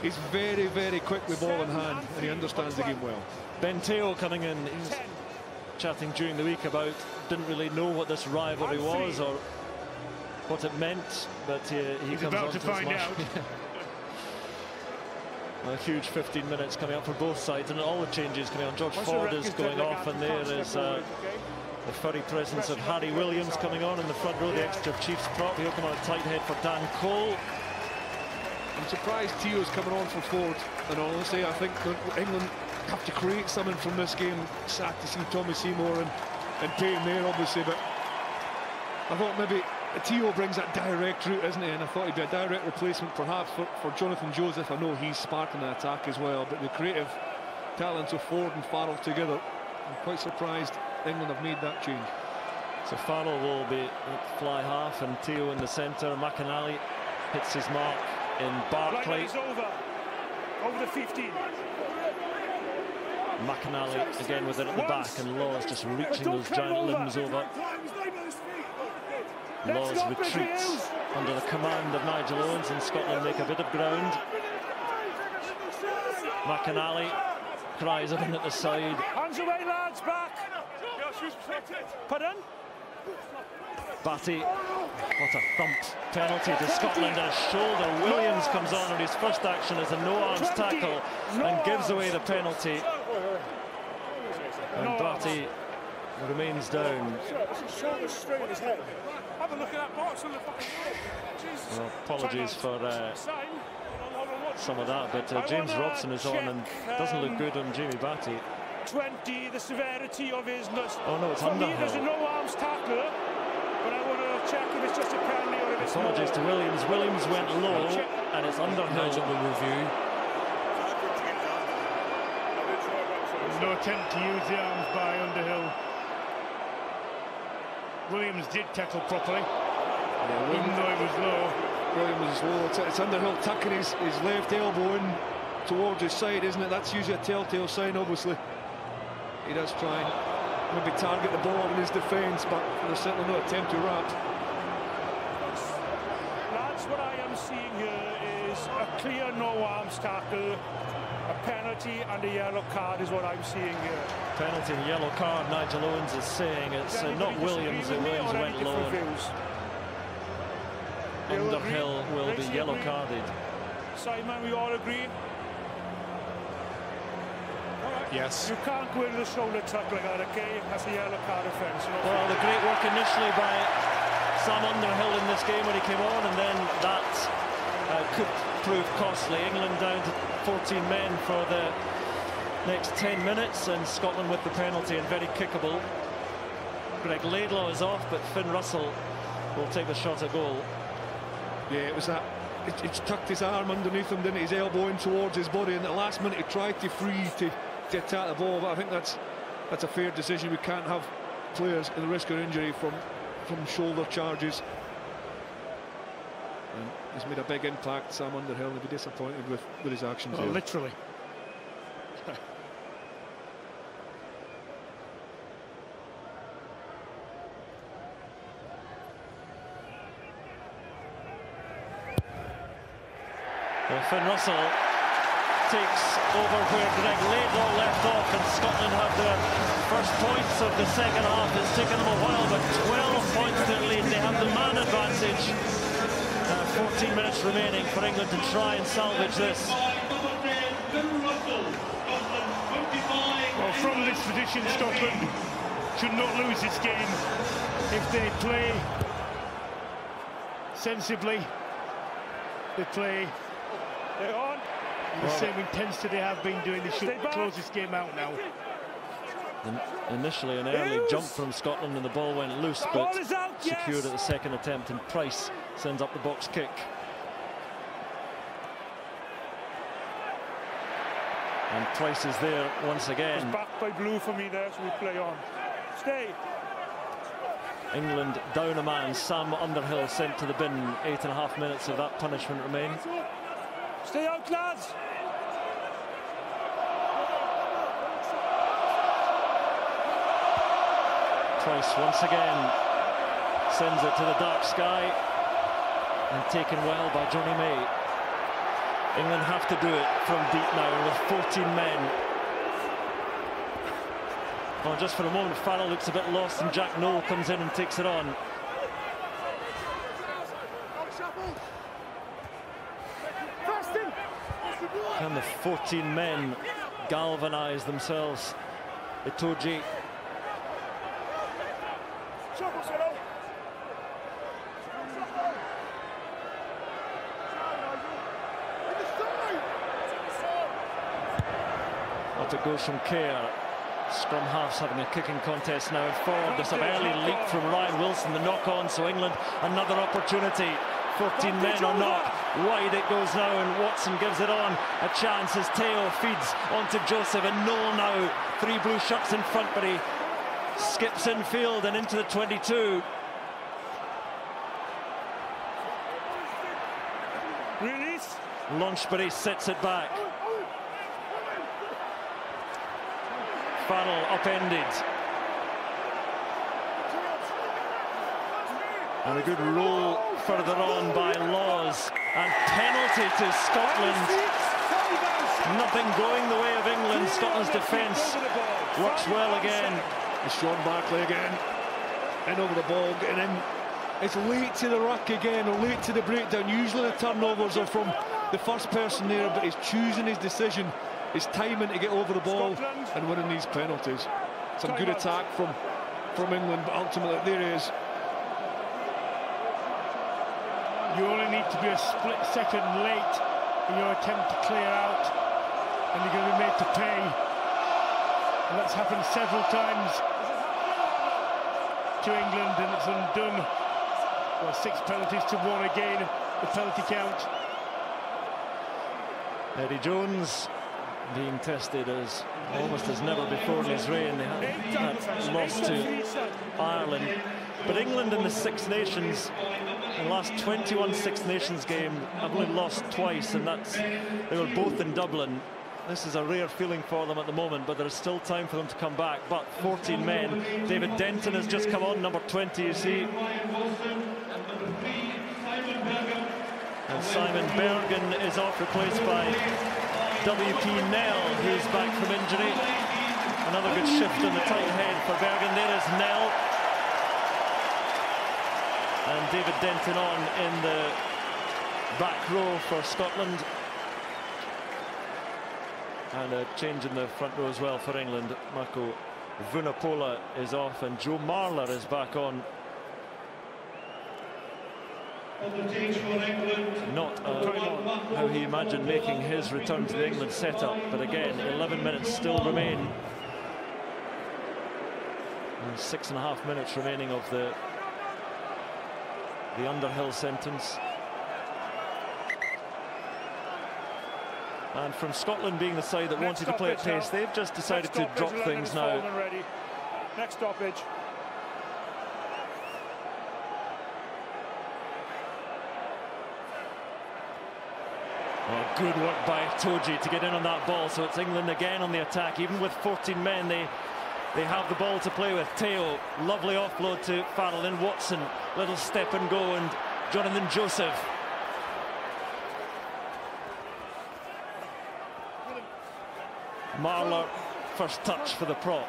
He's very, very quick with ball in hand, and he understands the game well. Ben Teo coming in, he was chatting during the week about, didn't really know what this rivalry was or what it meant, but he comes about on to find out. A huge 15 minutes coming up for both sides, and all the changes coming on. George Ford is going off, and there is the furry presence of Harry Williams coming on in the front row, the extra Chiefs prop. He'll come on a tight head for Dan Cole. I'm surprised Teo's coming on for Ford, and honestly, I think England have to create something from this game. Sad to see Tommy Seymour and Payne there, obviously, but I thought maybe Teo brings that direct route, isn't he? And I thought he'd be a direct replacement, perhaps, for Jonathan Joseph. I know he's sparking the attack as well, but the creative talents of Ford and Farrell together, I'm quite surprised England have made that change. So Farrell will be fly half and Teo in the centre. McInally hits his mark in Barclay. Over the 15. McInally again with it at the back, and Laws just reaching those giant limbs over. Laws retreats under the command of Nigel Owens, and Scotland make a bit of ground. McInally cries up in at the side. Hands away, lads, back. Pardon? Batty, what a thump. Penalty to Scotland, and a shoulder. Williams comes on, and his first action is a no-arms tackle and gives away the penalty. And Batty remains down. Well, apologies for some of that, but James Robson is on and doesn't look good on Jamie Batty. 20, the severity of his nuts. Oh no, it's Underhill. There's a no-arms tackle, but I want to check if it's just a penalty or if it's apologies to Williams. Williams went low, and it's Underhill on the review. No attempt to use the arms by Underhill. Williams did tackle properly, even though he was low. Williams is low. It's Underhill tucking his left elbow in towards his side, isn't it? That's usually a telltale sign, obviously. He does try and maybe target the ball in his defence, but there's certainly no attempt to wrap. Lads, what I am seeing here is a clear no-arms tackle, a penalty and a yellow card is what I'm seeing here. Penalty and yellow card, Nigel Owens is saying. It's not Williams, Williams went low. Underhill will be yellow carded. Simon, we all agree? Yes. You can't go into the shoulder tuck like that, okay? That's a yellow card offence. Well, the great work initially by Sam Underhill in this game when he came on, and then that could prove costly. England down to 14 men for the next 10 minutes, and Scotland with the penalty and very kickable. Greg Laidlaw is off, but Finn Russell will take the shot at goal. Yeah, it was that. It's tucked his arm underneath him, didn't it? His elbow in towards his body, and at the last minute he tried to free to attack the ball, but I think that's a fair decision. We can't have players at the risk of injury from shoulder charges. And he's made a big impact. Sam Underhill will be disappointed with his actions. Oh, literally. Well, Finn Russell takes over where Greg Laidlaw left off, and Scotland have their first points of the second half. It's taken them a while, but 12 points to lead. They have the man advantage. 14 minutes remaining for England to try and salvage this. position, Scotland should not lose this game if they play sensibly. They play the same intensity they have been doing. They should close this game out now. Initially an early jump from Scotland and the ball went loose, but secured at the second attempt, and Price sends up the box kick. And Price is there once again. It's backed by blue for me there, so we play on. Stay. England down a man. Sam Underhill sent to the bin. 8.5 minutes of that punishment remain. Stay out, lads. Price once again sends it to the dark sky, and taken well by Johnny May. England have to do it from deep now with 14 men. Well, just for a moment, Farrell looks a bit lost, and Jack Noel comes in and takes it on. Can the 14 men galvanise themselves? Itoje. Up it goes from Kerr. Scrum halves having a kicking contest now forward. There's some early leap from Ryan Wilson, the knock-on, so England another opportunity. 14 men or not. Wide it goes now, and Watson gives it on. A chance as Teo feeds onto Joseph, and Noel now. 3 blue shirts in front, but he skips infield and into the 22. Release. Launchbury sets it back. Farrell upended. And a good roll further on by Laws. And penalty to Scotland. Nothing going the way of England. Scotland's defence works well again. It's Sean Barkley again. In over the ball, getting in. It's late to the ruck again, or late to the breakdown. Usually the turnovers are from the first person there, but he's choosing his decision. His timing to get over the ball and winning these penalties. Some good attack from England, but ultimately there he is. You only need to be a split second late in your attempt to clear out, and you're going to be made to pay. And that's happened several times to England, and it's undone. Well, 6 penalties to 1 again, the penalty count. Eddie Jones being tested as almost as never before in his reign. They had lost to Ireland, but England in the Six Nations, in the last 21 Six Nations game, have only lost twice, and they were both in Dublin. This is a rare feeling for them at the moment, but there is still time for them to come back. But 14 men. David Denton has just come on, number 20, you see. And Simon Bergen is off, replaced by W.P. Nell, who's back from injury. Another good shift in the tight head for Bergen. There is Nell. And David Denton on in the back row for Scotland. And a change in the front row as well for England. Marco Vunapola is off, and Joe Marler is back on. Not how he imagined making his return to the England setup, but again, 11 minutes still remain. And 6.5 minutes remaining of the Underhill sentence. And from Scotland being the side that wanted to play at pace, they've just decided to drop things now. Next stoppage. Oh, good work by Itoje to get in on that ball. So it's England again on the attack. Even with 14 men, they have the ball to play with. Teo, lovely offload to Farrell. Then Watson, little step and go, and Jonathan Joseph. Marler, first touch for the prop.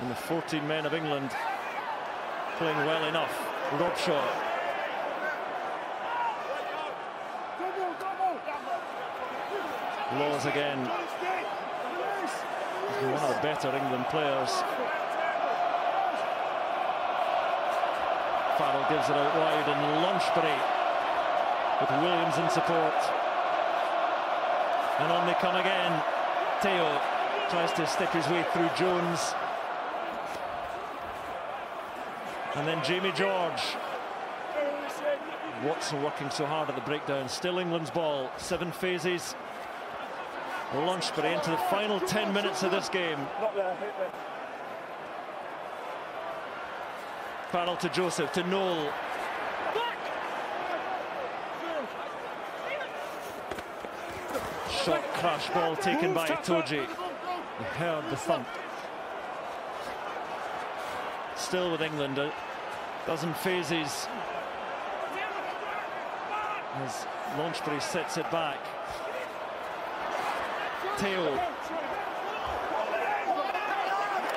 And the 14 men of England playing well enough. Robshaw. Laws again. One of the better England players. Farrell gives it out wide, and Launchbury with Williams in support. And on they come again. Teo tries to stick his way through Jones. And then Jamie George. Watson working so hard at the breakdown. Still England's ball. 7 phases. Launchbury into the final 10 minutes of this game. Farrell to Joseph, to Noel. Shot crash ball taken by Itoje. You heard the thump. Still with England, a dozen phases as Launchbury sets it back. Teo.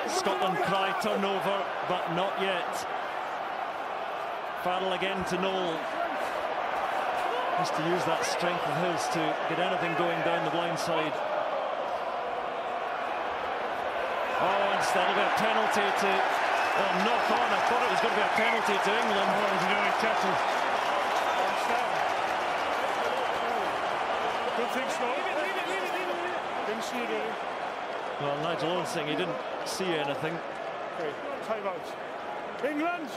Scotland cry turnover, but not yet. Farrell again to Noel. Has to use that strength of his to get anything going down the blind side. Oh, instead of a penalty to knock on. I thought it was going to be a penalty to England. Oh, it was an early tackle. Good thing, Scott. Didn't see it really. Well, Nigel Owen saying he didn't see anything. Okay, time out. England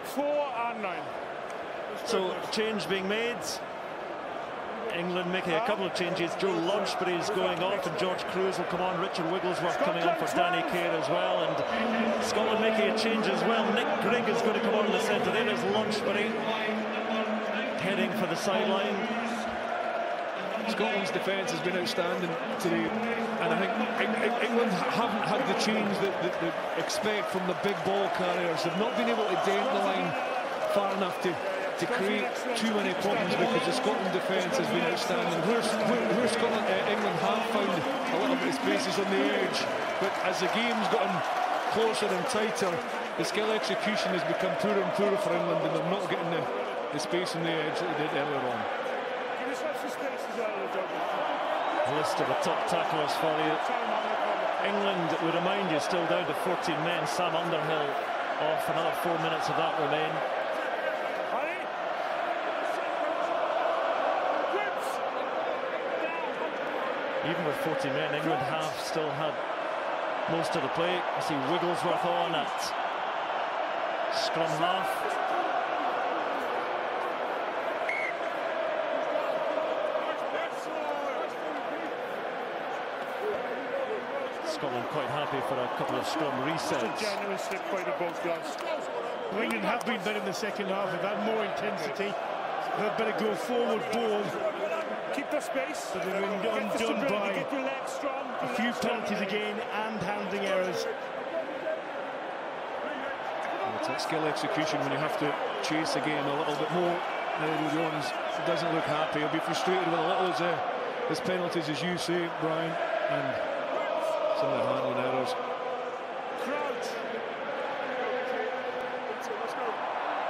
4 and 9. So change being made. England making a couple of changes. Joe Launchbury is going off, and George Cruz will come on. Richard Wigglesworth coming on for Danny Kerr as well, and Scotland making a change as well. Nick Grigg is going to come on in the centre. There is Launchbury heading for the sideline. Scotland's defence has been outstanding today, and I think England haven't had the change that they expect from the big ball carriers. They've not been able to dent the line far enough to create too many problems, because the Scotland defence has been outstanding. Where Scotland, England have found a little bit of spaces on the edge, but as the game's gotten closer and tighter, the skill execution has become poorer and poorer for England, and they're not getting the space on the edge that they did earlier on. A list of the top tacklers for you. England, we remind you, still down to 14 men. Sam Underhill off. Another 4 minutes of that remain. Even with 14 men, England have still had most of the play. I see Wigglesworth on at scrum half. Scotland quite happy for a couple of scrum resets. Just a genuine slip by the both guys. England have been better in the second half. They've had more intensity. They'd better go forward ball. Keep the space. But they've been undone by get your legs strong, a few penalties again and handling errors. It's that skill execution when you have to chase the game a little bit more. Jones doesn't look happy. He'll be frustrated with a little of his penalties, as you say, Brian, and some of the handling errors. Crouch.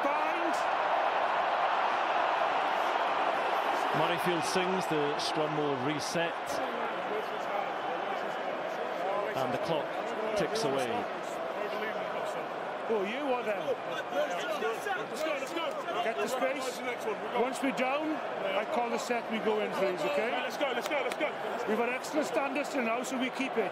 Bind. Murrayfield sings, the scrum will reset, and the clock ticks away. Oh, you are there. Let's go. Get the space. Once we're down, I call the set, we go in, please, okay? Let's go. We've got extra standards now, so we keep it.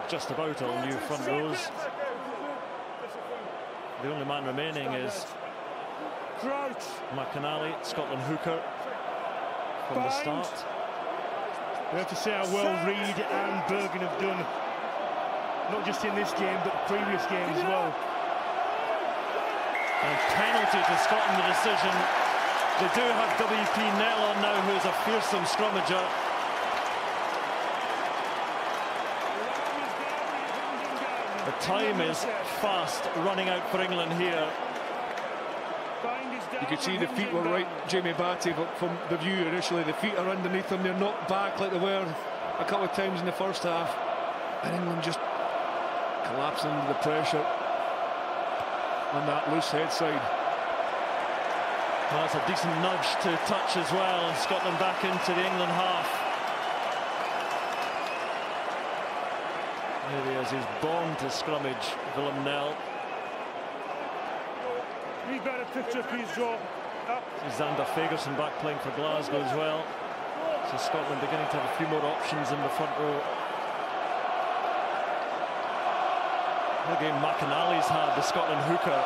Just about all new front rows. The only man remaining is Crouch. McAnally, Scotland hooker from the start. We have to say how well Reid and Bergen have done, not just in this game but the previous game as well. And penalty to Scotland, the decision. They do have WP Nell on now, who is a fearsome scrummager. The time is fast running out for England here. You could see the feet were right, Jamie Batty, but from the view initially, the feet are underneath them. They're not back like they were a couple of times in the first half. And England just collapsing under the pressure. on that loose head side. Well, that's a decent nudge to touch as well, and Scotland back into the England half. Here he is, he's born to scrummage, Willem Nel. Need better picture, please, Joe. Xander Fagerson back playing for Glasgow as well. So Scotland beginning to have a few more options in the front row. The game McInally's had, the Scotland hooker.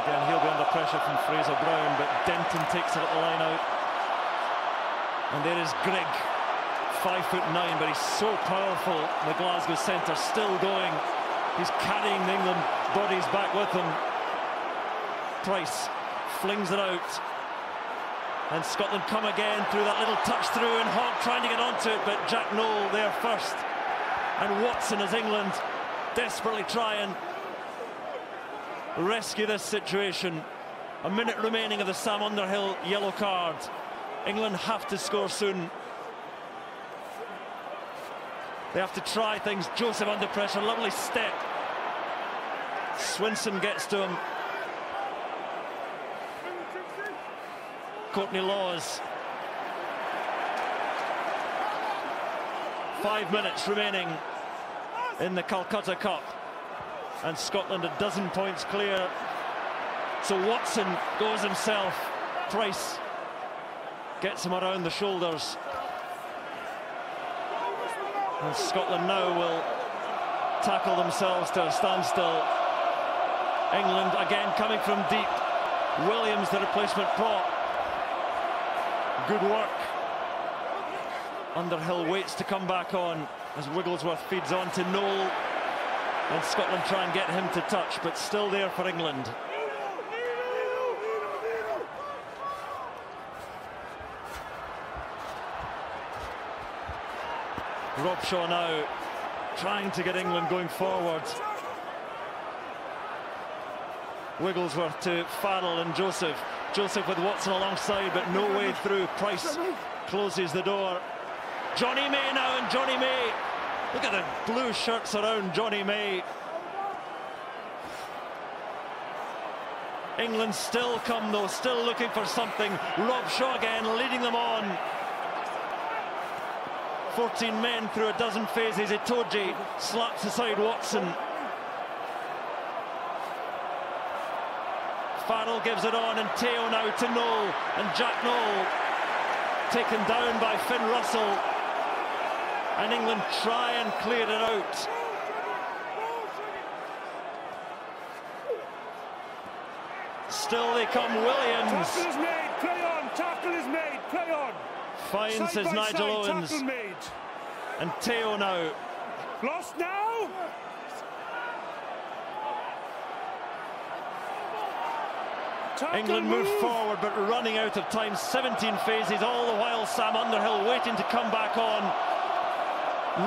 Again, he'll be under pressure from Fraser Brown, but Denton takes it at the line out. And there is Grigg, 5'9", but he's so powerful. The Glasgow centre still going. He's carrying the England bodies back with him. Price flings it out. And Scotland come again through that little touch through, and Hogg trying to get onto it, but Jack Noel there first. And Watson as England desperately try and rescue this situation. A minute remaining of the Sam Underhill yellow card. England have to score soon. They have to try things. Joseph under pressure, lovely step. Swinson gets to him. Courtney Laws. 5 minutes remaining in the Calcutta Cup, and Scotland a dozen points clear. So Watson goes himself. Price gets him around the shoulders, and Scotland now will tackle themselves to a standstill. England again coming from deep. Williams, the replacement prop. Good work. Underhill waits to come back on as Wigglesworth feeds on to Noel, and Scotland try and get him to touch, but still there for England. Robshaw now trying to get England going forward. Wigglesworth to Farrell and Joseph. Joseph with Watson alongside, but no way through. Price closes the door. Johnny May now, and Johnny May. Look at the blue shirts around Johnny May. England still come though, still looking for something. Robshaw again leading them on. 14 men through a dozen phases. Itoje slaps aside Watson. Farrell gives it on, and Teo now to Noel, and Jack Noel taken down by Finn Russell, and England try and clear it out. Still they come. Williams. Tackle is made, play on. Tackle is made, play on. Fine, says Nigel Owens. Tackle made. And Teo now. Lost now. England move forward, but running out of time. 17 phases, all the while Sam Underhill waiting to come back on.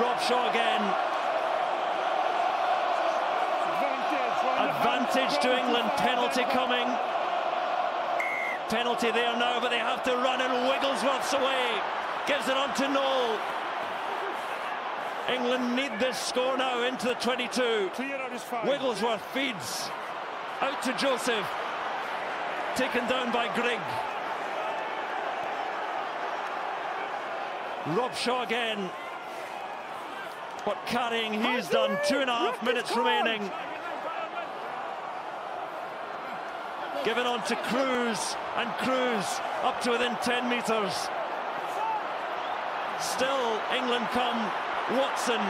Robshaw again. Advantage to England, penalty coming. Penalty there now, but they have to run, and Wigglesworth's away. Gives it on to Noel. England need this score now into the 22. Wigglesworth feeds out to Joseph. Taken down by Grigg. Robshaw again. What carrying he's done. 2.5 minutes remaining. Given on to Cruz, and Cruz up to within 10 metres. Still England come. Watson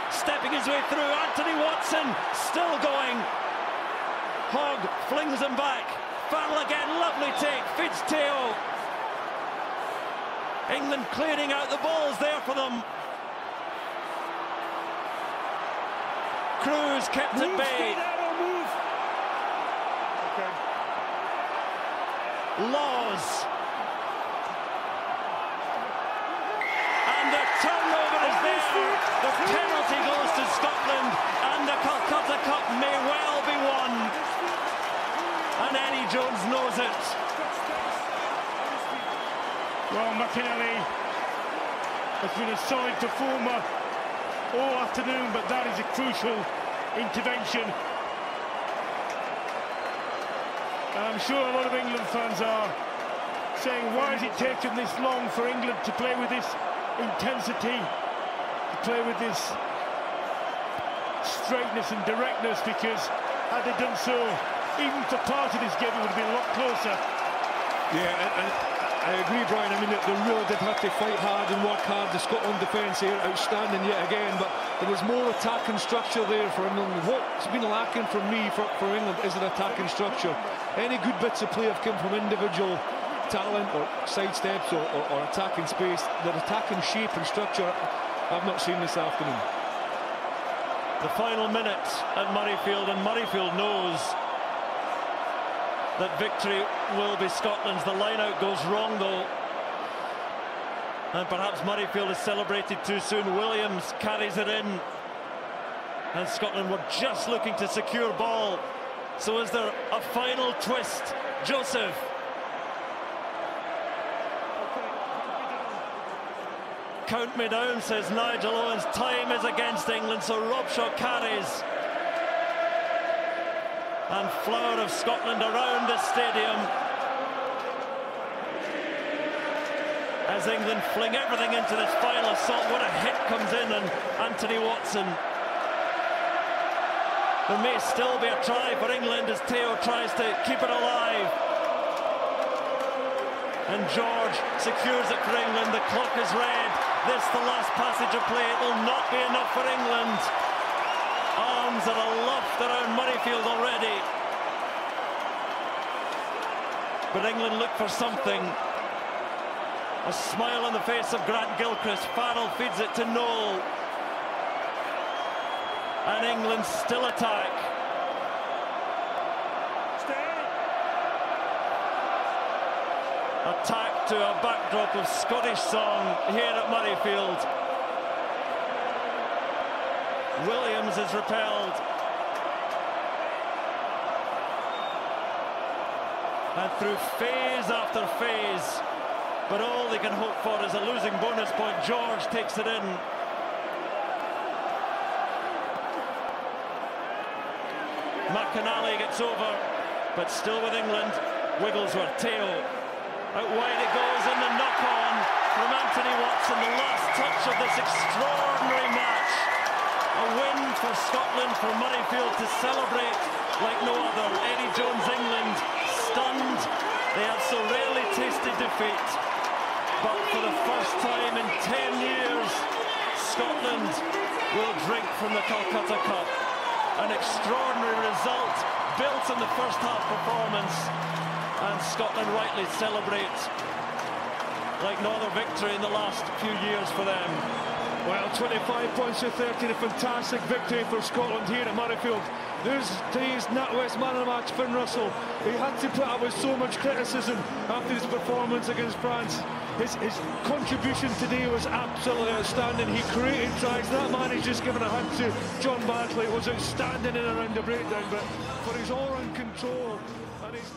stepping his way through. Anthony Watson still going. Hogg flings him back. Farrell again, lovely take, feeds Teo. England clearing out, the ball's there for them. Cruz kept at bay. Laws. And the turnover is there. The penalty goes to Scotland, and the Calcutta Cup may well be won. And Eddie Jones knows it. Well, McInally has been assigned to former all afternoon, but that is a crucial intervention. And I'm sure a lot of England fans are saying, why has it taken this long for England to play with this intensity, to play with this straightness and directness? Because had they done so, even for part of this game, it would have been a lot closer. Yeah, and I agree, Brian. I mean, they really did have to fight hard and work hard. The Scotland defence here, outstanding yet again, but there was more attacking structure there for England. What's been lacking for me, for England, is an attacking structure. Any good bits of play have come from individual talent or sidesteps or attacking space. Their attacking shape and structure I've not seen this afternoon. The final minute at Murrayfield, and Murrayfield knows that victory will be Scotland's. The line-out goes wrong, though, and perhaps Murrayfield has celebrated too soon. Williams carries it in, and Scotland were just looking to secure ball. So is there a final twist? Joseph. Count me down, says Nigel Owens. Time is against England, so Robshaw carries. And flower of Scotland around the stadium as England fling everything into this final assault. What a hit comes in, and Anthony Watson. There may still be a try for England as Teo tries to keep it alive. And George secures it for England. The clock is red. This the last passage of play. It will not be enough for England. Arms are aloft around Murrayfield already. But England look for something. A smile on the face of Grant Gilchrist. Farrell feeds it to Noel. And England still attack. Attack to a backdrop of Scottish song here at Murrayfield. Williams is repelled. And through phase after phase, but all they can hope for is a losing bonus point. George takes it in. McInally gets over, but still with England. Wigglesworth, Teo. Out wide it goes, and the knock-on from Anthony Watson, the last touch of this extraordinary match. A win for Scotland, for Murrayfield to celebrate like no other. Eddie Jones, England, stunned. They have so rarely tasted defeat. But for the first time in 10 years, Scotland will drink from the Calcutta Cup. An extraordinary result built on the first half performance, and Scotland rightly celebrate like no other victory in the last few years for them. Well, 25 points to 13, a fantastic victory for Scotland here at Murrayfield. There's today's NatWest man of the match, Finn Russell. He had to put up with so much criticism after his performance against France. His contribution today was absolutely outstanding. He created tries. That man is just given a hand to John Barclay. It was outstanding in around the breakdown, but for his all-round control and his